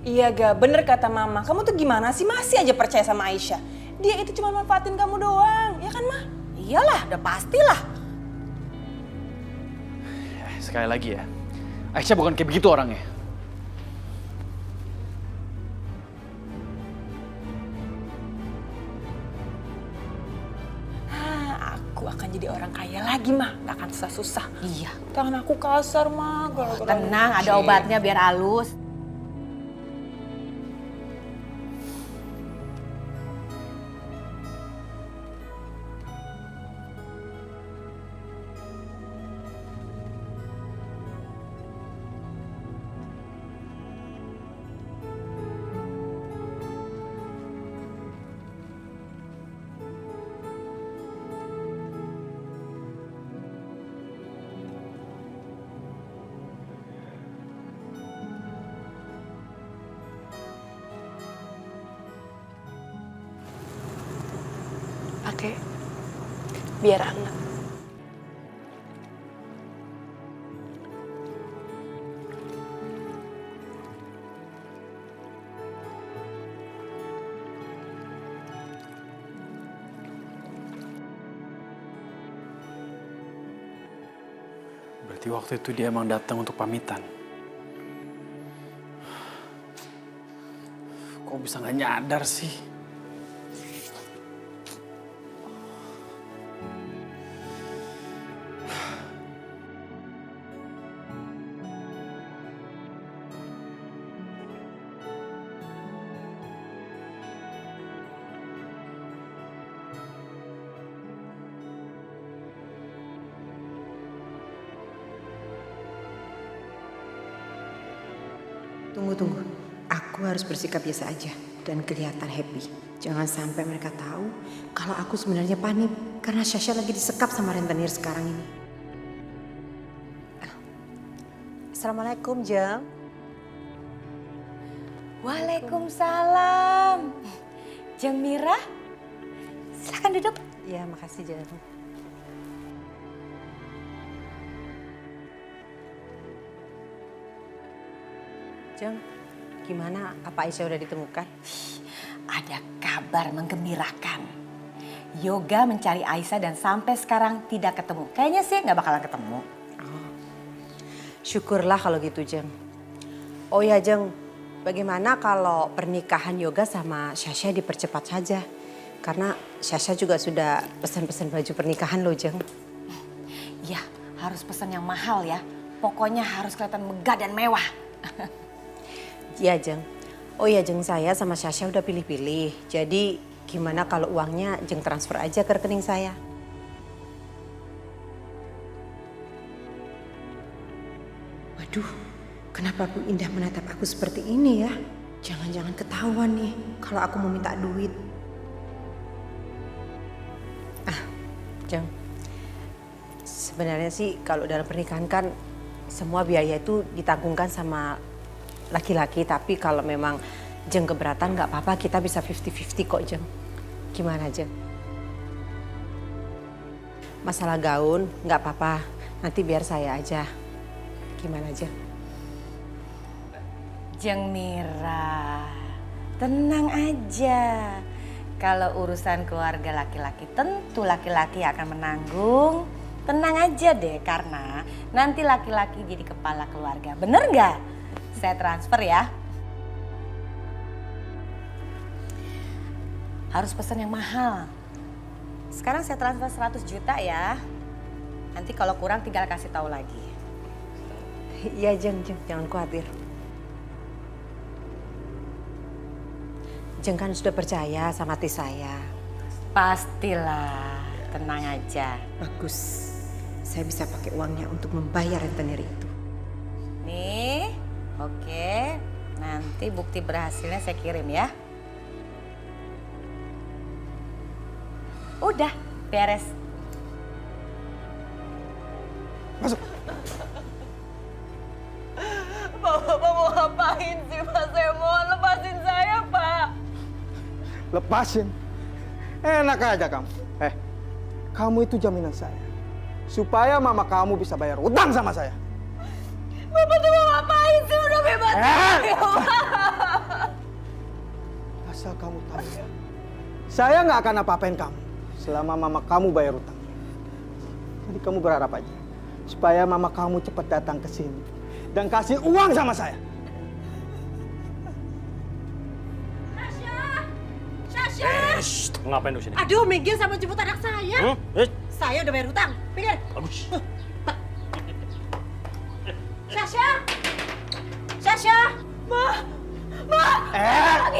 Iya Ga, bener kata Mama. Kamu tuh gimana sih masih aja percaya sama Aisyah? Dia itu cuma manfaatin kamu doang, ya kan Ma? Iyalah, udah pastilah. Sekali lagi ya, Aisyah bukan kayak begitu orangnya. Aku akan jadi orang kaya lagi mah, gak akan susah-susah. Iya. Tangan aku kasar mah. Tenang, ada obatnya biar halus. Pakai biar hangat. Berarti waktu itu dia emang datang untuk pamitan. Kok bisa nggak nyadar sih? Tunggu. Aku harus bersikap biasa aja dan kelihatan happy. Jangan sampai mereka tahu kalau aku sebenarnya panik karena Sasha lagi disekap sama rentenir sekarang ini. Assalamualaikum, Jeng. Waalaikumsalam. Jeng Mira, silakan duduk. Ya, makasih, Jeng. Jeng, gimana? Apa Aisyah udah ditemukan? Ada kabar menggembirakan. Yoga mencari Aisyah dan sampai sekarang tidak ketemu. Kayaknya sih nggak bakalan ketemu. Oh. Syukurlah kalau gitu, Jeng. Oh ya, Jeng. Bagaimana kalau pernikahan Yoga sama Sasha dipercepat saja? Karena Sasha juga sudah pesan-pesan baju pernikahan loh, Jeng. Ya, harus pesan yang mahal ya. Pokoknya harus kelihatan megah dan mewah. Iya, Jeng. Oh iya, Jeng, saya sama Sasha udah pilih-pilih. Jadi gimana kalau uangnya Jeng transfer aja ke rekening saya? Waduh, kenapa Bu Indah menatap aku seperti ini ya? Jangan-jangan ketahuan nih kalau aku mau minta duit. Jeng, sebenarnya sih kalau dalam pernikahan kan semua biaya itu ditanggungkan sama laki-laki, tapi kalau memang Jeng keberatan nggak apa-apa, kita bisa 50-50 kok, Jeng. Gimana, Jeng? Masalah gaun nggak apa-apa, nanti biar saya aja. Gimana, Jeng? Jeng Mira, tenang aja. Kalau urusan keluarga laki-laki tentu laki-laki akan menanggung. Tenang aja deh, karena nanti laki-laki jadi kepala keluarga. Bener nggak? Saya transfer ya. Harus pesan yang mahal. Sekarang saya transfer 100 juta ya. Nanti kalau kurang tinggal kasih tahu lagi. Iya, Jeng, jangan khawatir. Jeng kan sudah percaya sama hati saya. Pastilah, tenang aja. Bagus, saya bisa pakai uangnya untuk membayar rentenir itu. Nih, oke. Nanti bukti berhasilnya saya kirim ya. Udah, beres. Masuk. Bapak mau ngapain sih, Pak? Saya mohon lepasin saya, Pak. Lepasin? Enak aja kamu. Kamu itu jaminan saya. Supaya mama kamu bisa bayar utang sama saya. Bapak tuh mau ngapain sih? Udah bebas saya, Pak. Asal kamu tahu ya. Saya nggak akan apa-apain kamu selama mama kamu bayar utang. Jadi kamu berharap aja supaya mama kamu cepat datang ke sini dan kasih uang sama saya. Ngapain lu sini? Aduh, minggir sama jemput anak saya. Saya udah bayar hutang. Minggir. Bagus. Sasha! Sasha! Ma!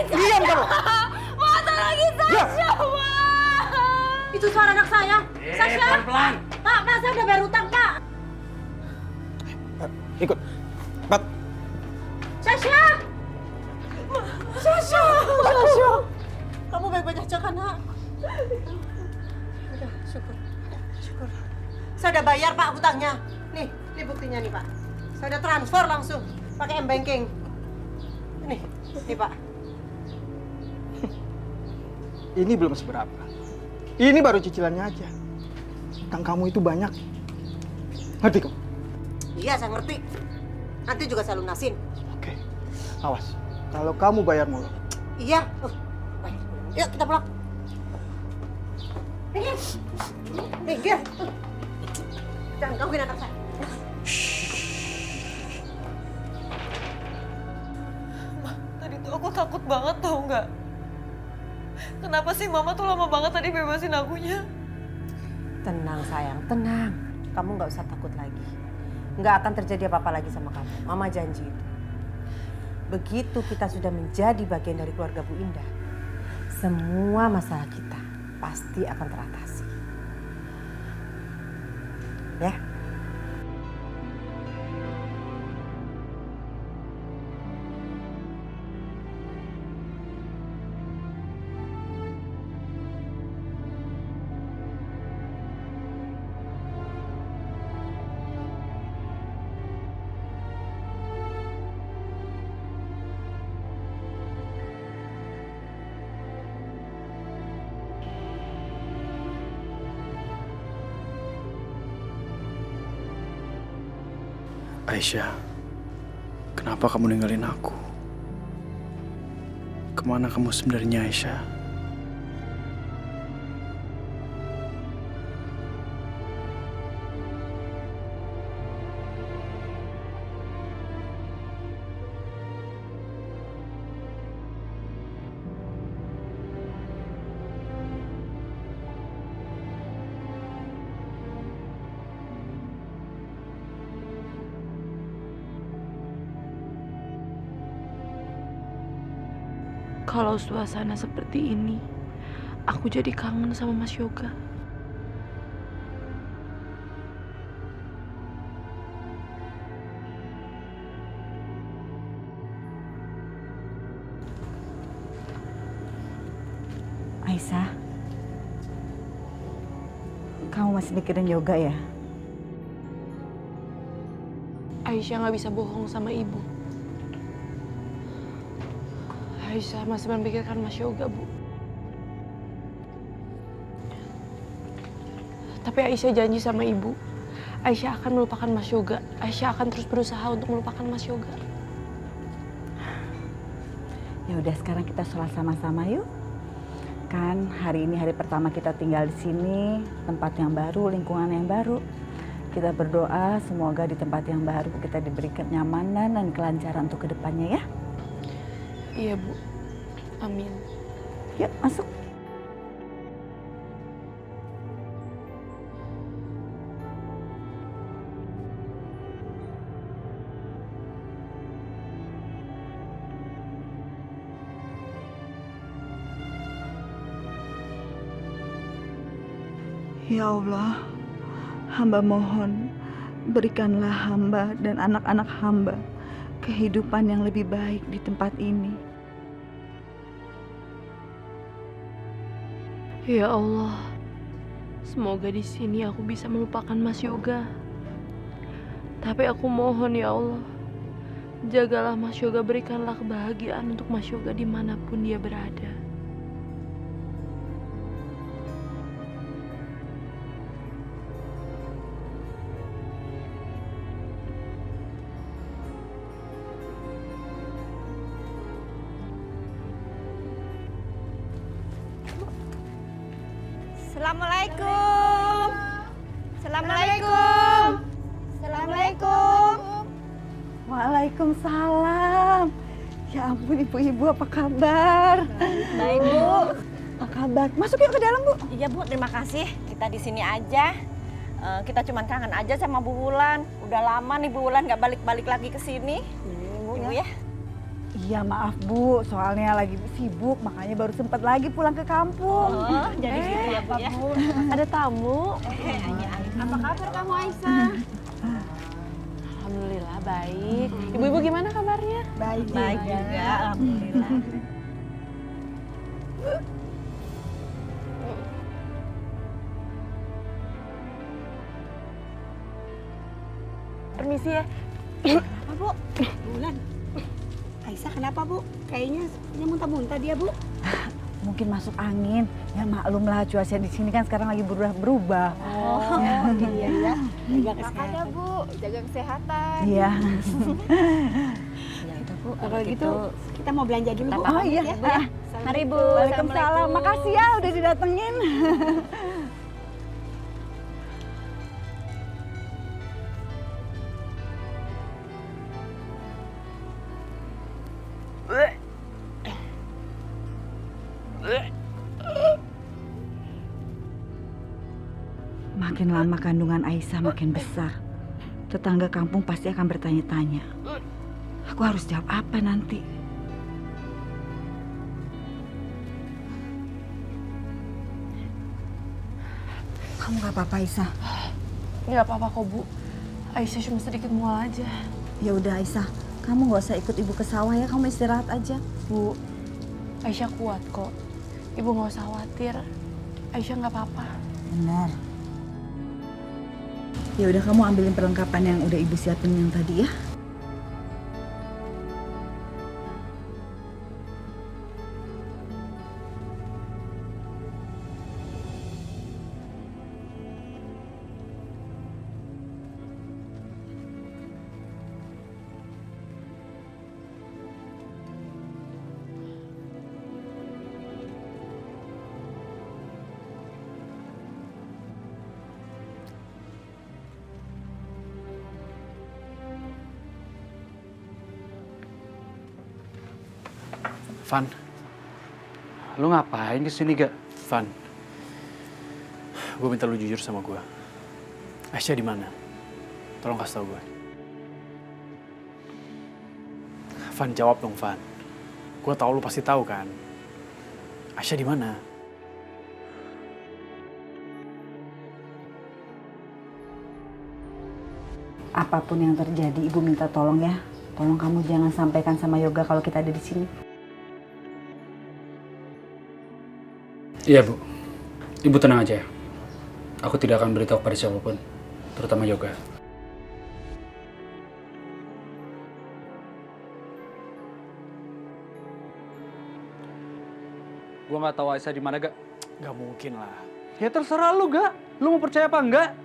Diam kamu. Ma, tolongin Sasha, Ma. Itu suara anak saya. Sasha! Pelan-pelan. Pak, saya udah bayar hutang, Pak. Ikut. Pat. Sasha! Sasha! Sasha! Kamu baik-baik aja kan, Nak? Udah, syukur. Syukur. Saya udah bayar, Pak, hutangnya. Nih buktinya nih, Pak. Saya udah transfer langsung pakai M-Banking. Nih, Pak. Ini belum seberapa. Ini baru cicilannya aja. Utang kamu itu banyak. Ngerti kamu? Iya, saya ngerti. Nanti juga saya lunasin. Oke. Awas. Kalau kamu bayar mulu. Iya. Baik. Yuk, kita pulang. Minggir. Minggir. Jangan gangguin anak saya. Tadi tuh aku takut banget, tau nggak? Kenapa sih Mama tuh lama banget tadi bebasin akunya? Tenang sayang, tenang. Kamu nggak usah takut lagi. Nggak akan terjadi apa-apa lagi sama kamu. Mama janji itu. Begitu kita sudah menjadi bagian dari keluarga Bu Indah, semua masalah kita pasti akan teratasi. Ya? Aisyah, kenapa kamu ninggalin aku? Kemana kamu sebenarnya, Aisyah? Kalau suasana seperti ini, aku jadi kangen sama Mas Yoga. Aisyah, kamu masih mikirin Yoga ya? Aisyah nggak bisa bohong sama ibu. Aisyah masih memikirkan Mas Yoga, Bu. Tapi Aisyah janji sama ibu, Aisyah akan melupakan Mas Yoga. Aisyah akan terus berusaha untuk melupakan Mas Yoga. Ya udah, sekarang kita sholat sama-sama yuk. Kan hari ini hari pertama kita tinggal di sini, tempat yang baru, lingkungan yang baru. Kita berdoa semoga di tempat yang baru kita diberi kenyamanan dan kelancaran untuk kedepannya ya. Iya, Bu. Amin. Yuk, masuk. Ya Allah, hamba mohon berikanlah hamba dan anak-anak hamba kehidupan yang lebih baik di tempat ini. Ya Allah, semoga di sini aku bisa melupakan Mas Yoga. Tapi aku mohon ya Allah, jagalah Mas Yoga, berikanlah kebahagiaan untuk Mas Yoga dimanapun dia berada. Assalamualaikum. Assalamualaikum. Assalamualaikum. Waalaikumsalam. Ya ampun ibu-ibu, apa kabar? Baik, Bu. Apa kabar? Masuk yuk ke dalam, Bu. Iya, Bu, terima kasih. Kita di sini aja. Kita cuma kangen aja sama Bu Wulan. Udah lama nih Bu Wulan nggak balik-balik lagi ke sini. Ibu ya. Iya maaf Bu, soalnya lagi sibuk makanya baru sempat lagi pulang ke kampung. Oh, jadi gitu ya Bu ya. Ada tamu. Apa kabar kamu Aisyah? Alhamdulillah baik. Ibu-ibu gimana kabarnya? Baik, Baik juga, alhamdulillah. Permisi ya. Kenapa, Bu? Bulan. Aisyah kenapa, Bu? Kayaknya dia muntah-muntah dia, Bu. Mungkin masuk angin. Ya maklumlah cuaca di sini kan sekarang lagi berubah-berubah. Oh, iya ya. Jaga kesehatan. Bu, jaga kesehatan. Iya. Ya udah, Bu. Kalau gitu kita mau belanja dulu, Bu. Oh iya. Mari Bu. Waalaikumsalam. Makasih ya udah didatengin. Makin lama kandungan Aisyah makin besar. Tetangga kampung pasti akan bertanya-tanya. Aku harus jawab apa nanti? Kamu gak apa-apa, Aisyah? Nggak apa-apa kok Bu. Aisyah cuma sedikit mual aja. Ya udah Aisyah, kamu gak usah ikut ibu ke sawah ya, kamu istirahat aja. Bu, Aisyah kuat kok. Ibu nggak usah khawatir. Aisyah nggak apa-apa. Benar. Ya udah kamu ambilin perlengkapan yang udah ibu siapin yang tadi ya. Van, lu ngapain kesini gak? Van, gue minta lu jujur sama gue. Aisyah di mana? Tolong kasih tau gue. Van, jawab dong Van. Gue tahu lu pasti tahu kan. Aisyah di mana? Apapun yang terjadi, ibu minta tolong ya. Tolong kamu jangan sampaikan sama Yoga kalau kita ada di sini. Iya Bu, Ibu tenang aja. Aku tidak akan beritahu pada siapapun, terutama Yoga. Gue nggak tahu Aisyah di mana gak? Gak mungkin lah. Ya terserah lu gak. Lu mau percaya apa enggak?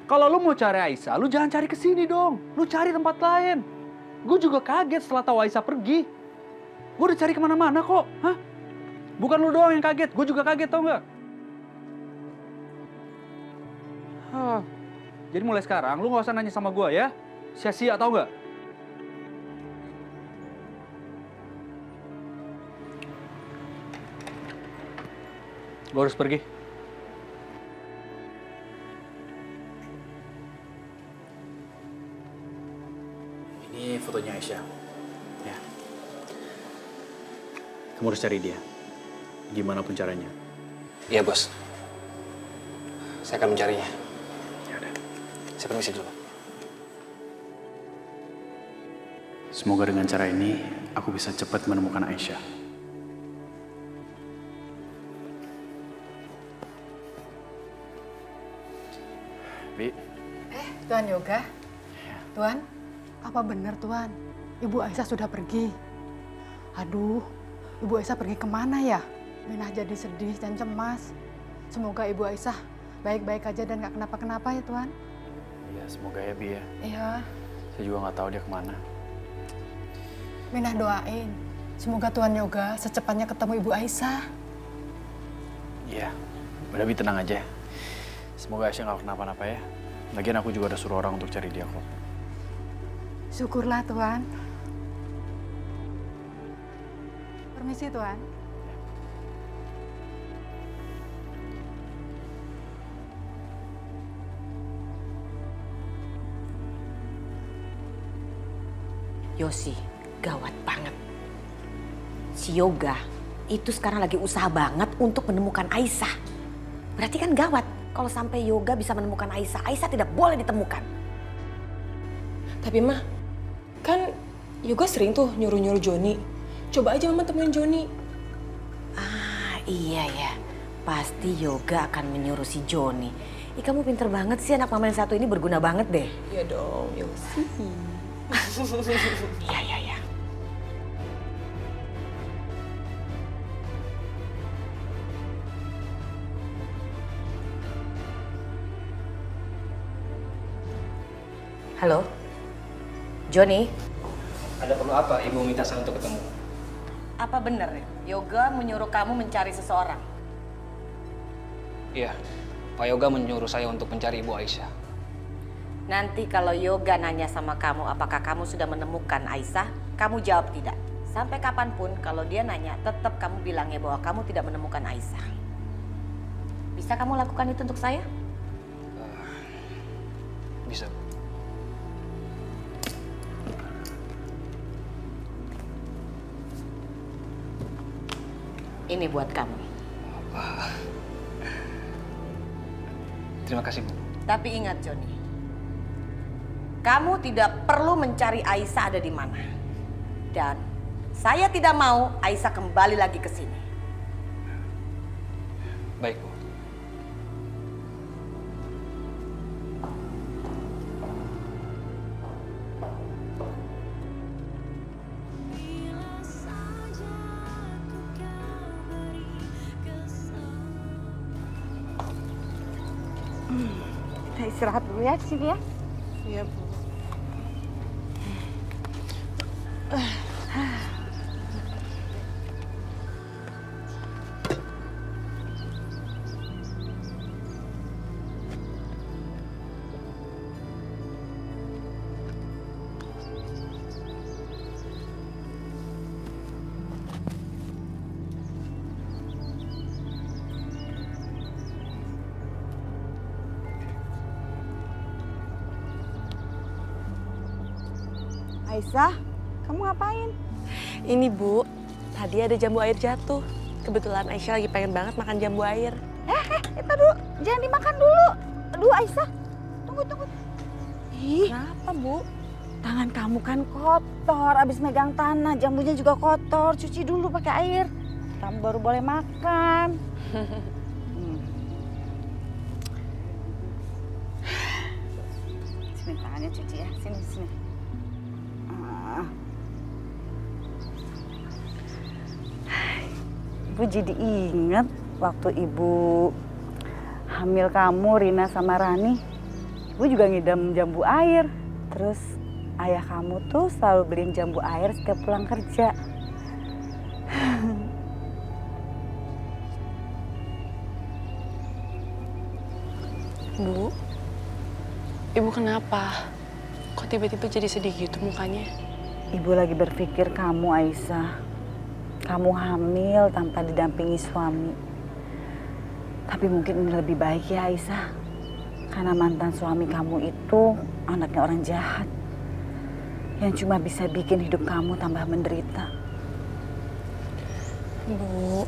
Kalau lu mau cari Aisyah, lu jangan cari kesini dong. Lu cari tempat lain. Gue juga kaget setelah tahu Aisyah pergi. Gue udah cari kemana-mana kok. Hah? Bukan lu doang yang kaget, gue juga kaget tau nggak? Jadi mulai sekarang lu nggak usah nanya sama gue ya, sia-sia tau nggak? Gue harus pergi. Ini fotonya Aisyah. Ya. Kamu harus cari dia. Gimana pun caranya. Iya, Bos. Saya akan mencarinya. Ya udah. Saya permisi dulu. Semoga dengan cara ini aku bisa cepat menemukan Aisyah. Bi. Tuan Yoga. Tuan, apa benar Tuan? Ibu Aisyah sudah pergi. Aduh, Ibu Aisyah pergi kemana ya? Minah jadi sedih dan cemas. Semoga Ibu Aisyah baik-baik aja dan gak kenapa-kenapa ya Tuan. Iya, semoga ya Bi ya. Iya. Saya juga nggak tahu dia kemana. Minah doain. Semoga Tuan Yoga secepatnya ketemu Ibu Aisyah. Iya, udah Bi tenang aja. Semoga Aisyah nggak kenapa-napa ya. Lagian aku juga udah suruh orang untuk cari dia kok. Syukurlah Tuan. Permisi Tuan. Yosi, gawat banget. Si Yoga itu sekarang lagi usaha banget untuk menemukan Aisyah. Berarti kan gawat kalau sampai Yoga bisa menemukan Aisyah. Aisyah tidak boleh ditemukan. Tapi Mah, kan Yoga sering tuh nyuruh-nyuruh Joni. Coba aja Mama temuin Joni. Ah iya ya, pasti Yoga akan menyuruh si Joni. Ih kamu pinter banget sih, anak mama yang satu ini berguna banget deh. Iya dong, Yosi. Iya. Halo, Joni. Ada perlu apa Ibu minta saya untuk ketemu? Apa benar Yoga menyuruh kamu mencari seseorang? Iya, Pak Yoga menyuruh saya untuk mencari Ibu Aisyah. Nanti kalau Yoga nanya sama kamu apakah kamu sudah menemukan Aisyah, kamu jawab tidak. Sampai kapanpun kalau dia nanya, tetap kamu bilangnya bahwa kamu tidak menemukan Aisyah. Bisa kamu lakukan itu untuk saya? Bisa. Ini buat kamu. Terima kasih, Bu. Tapi ingat Joni, kamu tidak perlu mencari Aisyah ada di mana. Dan saya tidak mau Aisyah kembali lagi ke sini. Baik, Bu. Kita istirahat dulu ya di sini ya. Iya, Bu. Aisyah, kamu ngapain? Ini Bu, tadi ada jambu air jatuh. Kebetulan Aisyah lagi pengen banget makan jambu air. Itu dulu, jangan dimakan dulu. Aduh Aisyah, tunggu. Ih, Kenapa Bu? tangan kamu kan kotor, abis megang tanah, jambunya juga kotor. Cuci dulu pakai air. Kamu baru boleh makan. Sini tangannya cuci ya, sini. Ibu jadi ingat waktu ibu hamil kamu, Rina sama Rani. Ibu juga ngidam jambu air. Terus ayah kamu tuh selalu beliin jambu air setiap pulang kerja. Bu, Ibu kenapa? Kok tiba-tiba jadi sedih gitu mukanya? Ibu lagi berpikir kamu, Aisyah. Kamu hamil tanpa didampingi suami. Tapi mungkin ini lebih baik ya Aisyah. Karena mantan suami kamu itu anaknya orang jahat. Yang cuma bisa bikin hidup kamu tambah menderita. Bu,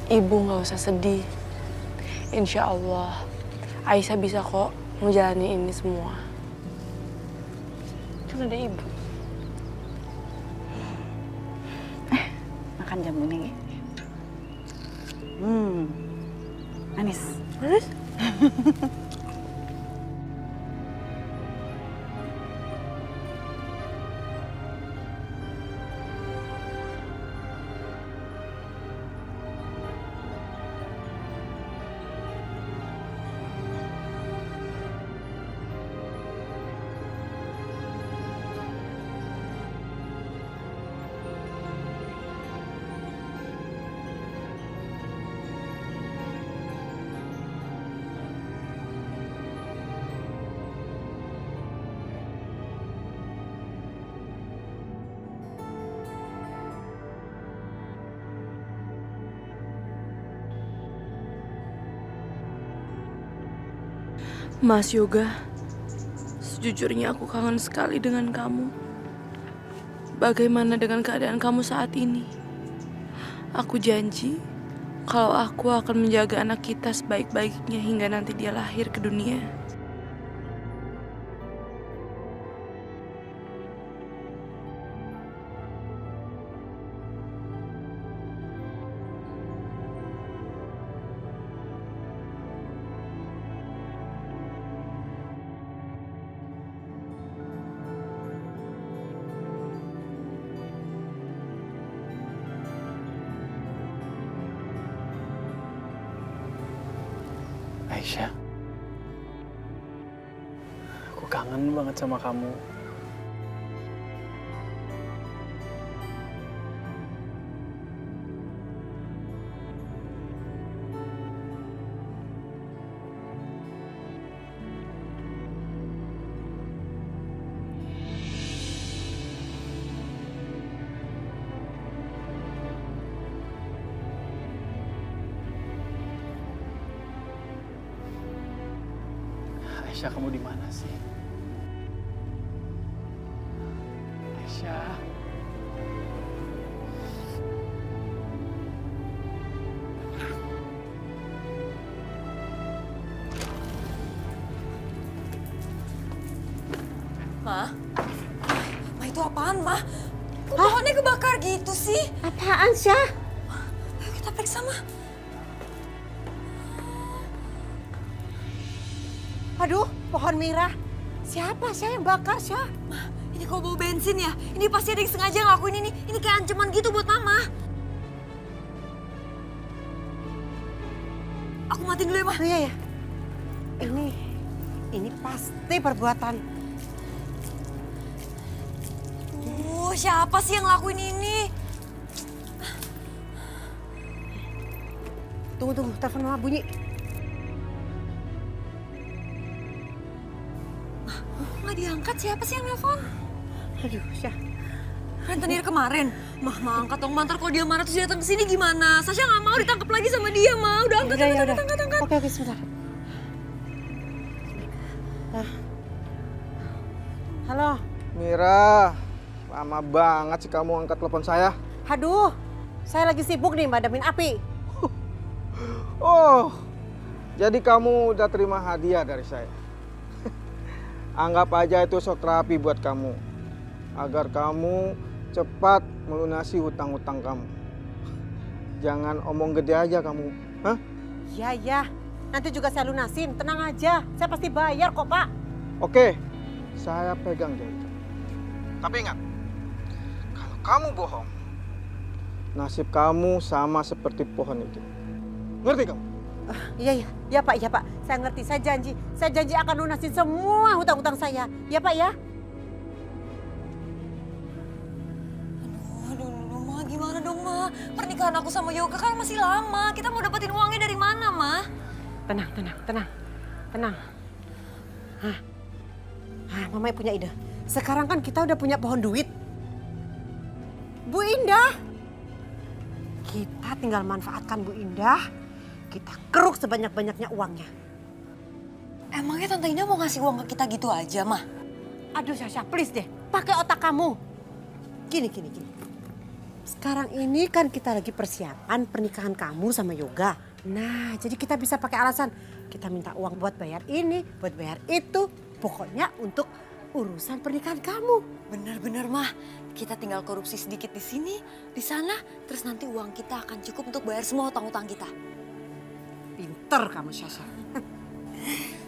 Ibu nggak usah sedih. Insya Allah, Aisyah bisa kok menjalani ini semua. Kan ada Ibu. Makan jamunya ya. Manis. Manis? Mas Yoga, sejujurnya aku kangen sekali dengan kamu. Bagaimana dengan keadaan kamu saat ini? Aku janji kalau aku akan menjaga anak kita sebaik-baiknya hingga nanti dia lahir ke dunia. Aisyah, aku kangen banget sama kamu. Aisyah, kamu di mana sih? Aisyah. Ma? Ma itu apaan, Ma? Kok pohonnya kebakar gitu sih? Apaan, Syah? Ayo kita periksa, Ma. Aduh, pohon mirah. Siapa Syah yang bakar, Syah? Ma, ini kok bau bensin ya? Ini pasti ada yang sengaja ngelakuin ini. Ini kayak ancaman gitu buat Mama. Aku matiin dulu ya, Ma. Iya, ya. Ini pasti perbuatan. Siapa sih yang ngelakuin ini? Tunggu, telepon Mama bunyi. Nggak diangkat, siapa sih yang nelfon? Aduh, Syah. Rentenir kemarin. Mah angkat dong, Mantar kalau dia marah terus dia datang ke sini gimana? Sasha nggak mau ditangkap lagi sama dia, Ma. Udah angkat, angkat. Oke, sebentar. Halo. Mira, lama banget sih kamu angkat telepon saya. Aduh, saya lagi sibuk nih madamin api. Oh, jadi kamu udah terima hadiah dari saya. Anggap aja itu sok terapi buat kamu. Agar kamu cepat melunasi hutang-hutang kamu. Jangan omong gede aja kamu. Hah? Ya. Nanti juga saya lunasin. Tenang aja. Saya pasti bayar kok, Pak. Oke, saya pegang janji. Tapi ingat, kalau kamu bohong, nasib kamu sama seperti pohon itu. Ngerti kamu? Iya Pak. Saya ngerti, saya janji akan lunasin semua hutang-hutang saya. Ya Pak ya. Aduh, Ma, gimana dong, Ma? Pernikahan aku sama Yoga kan masih lama. Kita mau dapetin uangnya dari mana, Ma? Tenang. Mama punya ide. Sekarang kan kita udah punya pohon duit. Bu Indah. Kita tinggal manfaatkan Bu Indah. Kita keruk sebanyak-banyaknya uangnya. Emangnya Tante Indah mau ngasih uang ke kita gitu aja, Ma? Aduh, Sasha, please deh. Pakai otak kamu. Gini. Sekarang ini kan kita lagi persiapan pernikahan kamu sama Yoga. Nah, jadi kita bisa pakai alasan. Kita minta uang buat bayar ini, buat bayar itu. Pokoknya untuk urusan pernikahan kamu. Bener-bener mah, kita tinggal korupsi sedikit di sini, di sana, terus nanti uang kita akan cukup untuk bayar semua utang-utang kita. Pinter kamu, Sasha.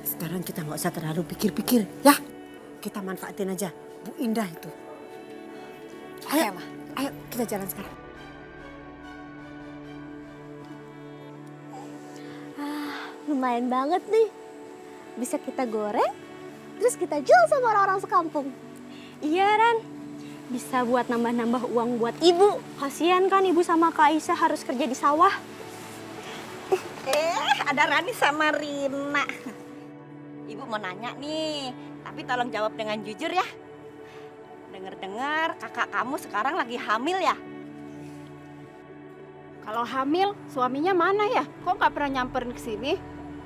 Sekarang kita nggak usah terlalu pikir-pikir, ya. Kita manfaatin aja Bu Indah itu. Ayo, Ma. Ayo kita jalan sekarang. Lumayan banget nih. Bisa kita goreng, terus kita jual sama orang-orang sekampung. Iya Ran, bisa buat nambah-nambah uang buat ibu. Kasian kan ibu sama Kak Aisyah harus kerja di sawah. Ada Rani sama Rina. Ibu mau nanya nih, tapi tolong jawab dengan jujur ya. Dengar-dengar kakak kamu sekarang lagi hamil ya? Kalau hamil, suaminya mana ya? Kok nggak pernah nyamperin ke sini?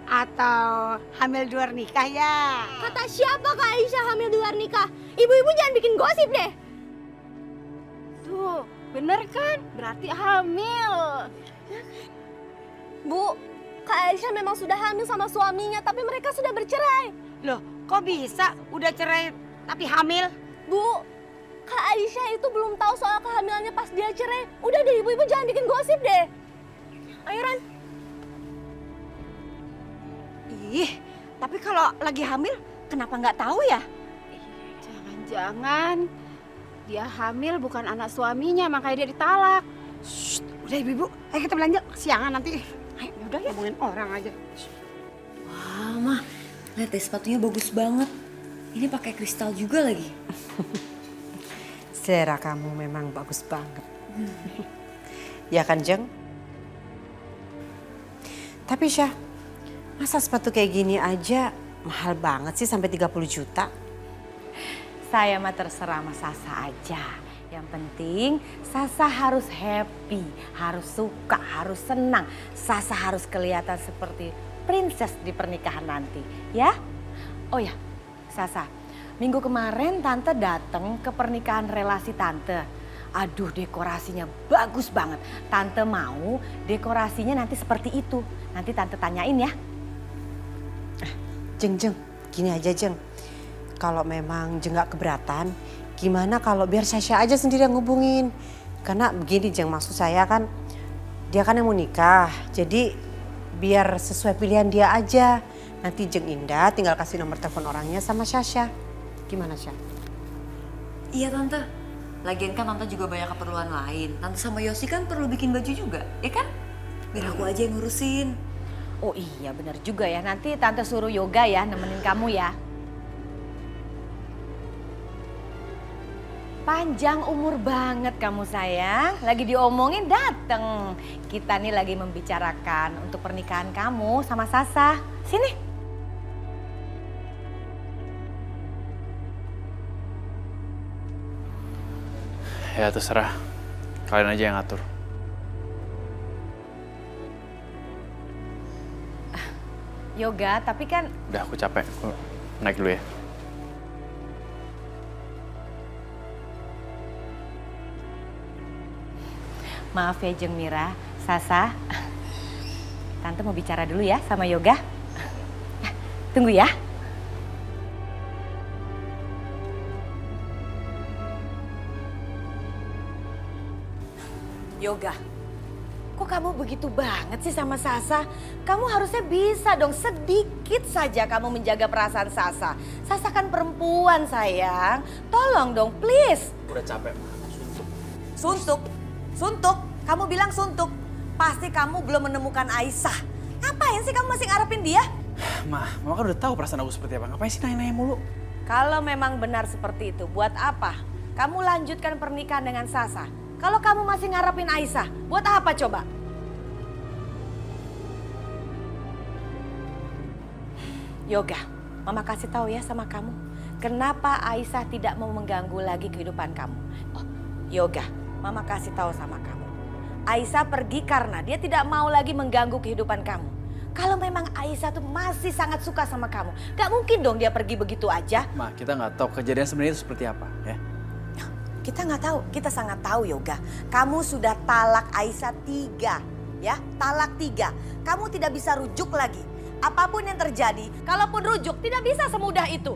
Atau hamil di luar nikah ya? Kata siapa Kak Aisyah hamil di luar nikah? Ibu-ibu jangan bikin gosip deh. Tuh, bener kan? Berarti hamil. Bu, Kak Aisyah memang sudah hamil sama suaminya, tapi mereka sudah bercerai. Loh, kok bisa udah cerai tapi hamil? Bu, Kak Aisyah itu belum tahu soal kehamilannya pas dia cerai. Udah deh ibu-ibu jangan bikin gosip deh. Ayo Ran. Ih, tapi kalau lagi hamil kenapa nggak tahu ya? Jangan-jangan dia hamil bukan anak suaminya, makanya dia ditalak. Shh, udah ibu-ibu, ayo kita belanja. Siangan nanti. Ayo, udah ya, ngomongin orang aja. Wah, Mah, lihat deh sepatunya bagus banget. Ini pakai kristal juga lagi. Selera kamu memang bagus banget. Ya kan, Jeng? Tapi Syah, masa sepatu kayak gini aja mahal banget sih sampai 30 juta? Saya mah terserah sama Sasa aja. Yang penting Sasa harus happy, harus suka, harus senang. Sasa harus kelihatan seperti princess di pernikahan nanti, ya? Oh ya, Sasa, minggu kemarin Tante datang ke pernikahan relasi Tante. Aduh, dekorasinya bagus banget. Tante mau dekorasinya nanti seperti itu. Nanti Tante tanyain ya. Jeng, gini aja Jeng. Kalau memang Jeng gak keberatan, gimana kalau biar Sasha aja sendiri yang ngubungin. Karena begini Jeng, maksud saya kan, dia kan yang mau nikah. Jadi biar sesuai pilihan dia aja. Nanti Jeng Indah tinggal kasih nomor telepon orangnya sama Sasha. Gimana Syah? Iya Tante, lagian kan Tante juga banyak keperluan lain. Tante sama Yosi kan perlu bikin baju juga, ya kan? Biar aku aja yang ngurusin. Oh iya bener juga ya, nanti Tante suruh Yoga ya nemenin kamu ya. Panjang umur banget kamu sayang, lagi diomongin dateng. Kita nih lagi membicarakan untuk pernikahan kamu sama Sasa. Sini. Ya terserah, kalian aja yang ngatur. Yoga, tapi kan... Udah aku capek, aku naik dulu ya. Maaf ya Jeng Mira, Sasa. Tante mau bicara dulu ya sama Yoga. Tunggu ya. Yoga, kok kamu begitu banget sih sama Sasa? Kamu harusnya bisa dong, sedikit saja kamu menjaga perasaan Sasa. Sasa kan perempuan sayang, tolong dong please. Udah capek, Ma. Suntuk, suntuk, kamu bilang suntuk. Pasti kamu belum menemukan Aisyah. Ngapain sih kamu masih ngarepin dia? Mama kan udah tahu perasaan aku seperti apa. Ngapain sih nanya-nanya mulu? Kalau memang benar seperti itu, buat apa? Kamu lanjutkan pernikahan dengan Sasa. Kalau kamu masih ngarepin Aisyah, buat apa coba? Yoga, Mama kasih tahu ya sama kamu. Kenapa Aisyah tidak mau mengganggu lagi kehidupan kamu? Oh, Yoga, Mama kasih tahu sama kamu. Aisyah pergi karena dia tidak mau lagi mengganggu kehidupan kamu. Kalau memang Aisyah tuh masih sangat suka sama kamu, gak mungkin dong dia pergi begitu aja. Ma, kita nggak tahu kejadian sebenarnya itu seperti apa, ya. Kita nggak tahu, kita sangat tahu Yoga. Kamu sudah talak Aisyah 3, ya, talak 3. Kamu tidak bisa rujuk lagi. Apapun yang terjadi, kalaupun rujuk tidak bisa semudah itu.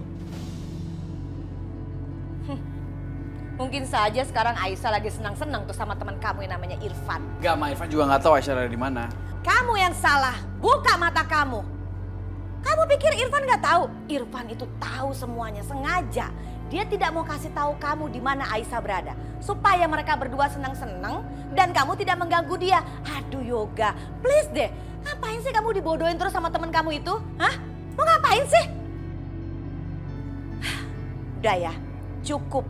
Mungkin saja sekarang Aisyah lagi senang-senang tuh sama teman kamu yang namanya Irfan. Gak, Ma, Irfan juga nggak tahu Aisyah ada di mana. Kamu yang salah, buka mata kamu. Kamu pikir Irfan nggak tahu? Irfan itu tahu semuanya, sengaja. Dia tidak mau kasih tahu kamu di mana Aisyah berada. Supaya mereka berdua senang-senang dan kamu tidak mengganggu dia. Aduh Yoga, please deh. Ngapain sih kamu dibodohin terus sama teman kamu itu? Hah? Mau ngapain sih? Udah ya, cukup.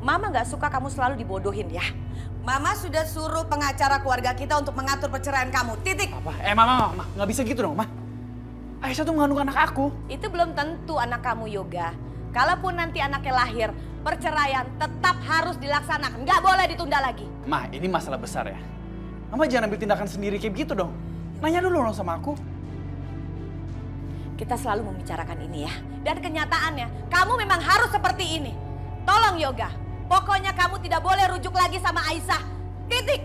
Mama gak suka kamu selalu dibodohin ya. Mama sudah suruh pengacara keluarga kita untuk mengatur perceraian kamu. Titik. Apa? Mama, nggak bisa gitu dong, Ma. Aisyah tuh mengandung anak aku. Itu belum tentu anak kamu, Yoga. Kalaupun nanti anaknya lahir, perceraian tetap harus dilaksanakan. Nggak boleh ditunda lagi. Ma, ini masalah besar ya. Mama jangan ambil tindakan sendiri kayak gitu dong. Nanya dulu dong sama aku. Kita selalu membicarakan ini ya. Dan kenyataannya, kamu memang harus seperti ini. Tolong Yoga, pokoknya kamu tidak boleh rujuk lagi sama Aisyah. Titik.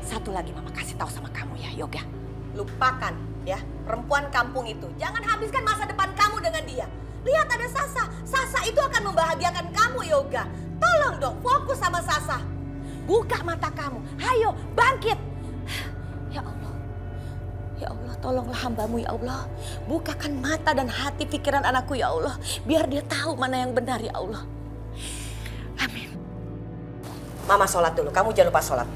Satu lagi Mama kasih tahu sama kamu ya Yoga. Lupakan ya perempuan kampung itu. Jangan habiskan masa depan kamu dengan dia. Lihat ada Sasa. Sasa itu akan membahagiakan kamu Yoga. Tolong dong fokus sama Sasa. Buka mata kamu. Hayo bangkit. Ya Allah. Ya Allah tolonglah hambamu ya Allah. Bukakan mata dan hati pikiran anakku ya Allah. Biar dia tahu mana yang benar ya Allah. Amin. Mama sholat dulu. Kamu jangan lupa sholat.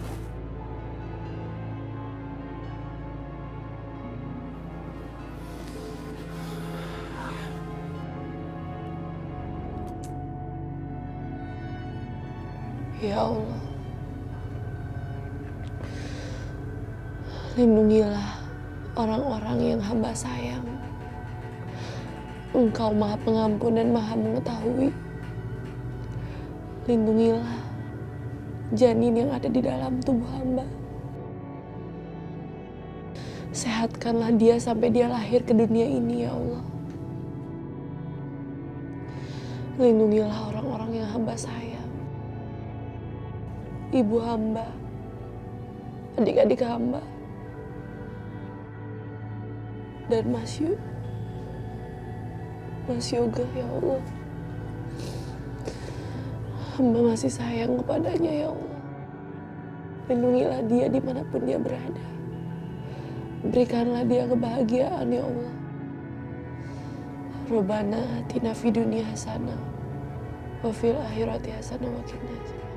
Ya Allah, lindungilah orang-orang yang hamba sayang. Engkau Maha Pengampun dan Maha Mengetahui. Lindungilah janin yang ada di dalam tubuh hamba. Sehatkanlah dia sampai dia lahir ke dunia ini ya Allah. Lindungilah orang-orang yang hamba sayang. Ibu hamba, adik-adik hamba, dan Mas Yoga ya Allah. Hamba masih sayang kepadanya ya Allah. Lindungilah dia dimanapun dia berada. Berikanlah dia kebahagiaan ya Allah. Rabbana atina fid dunya hasanah wa fil akhirati hasanah wa qina adzabannar.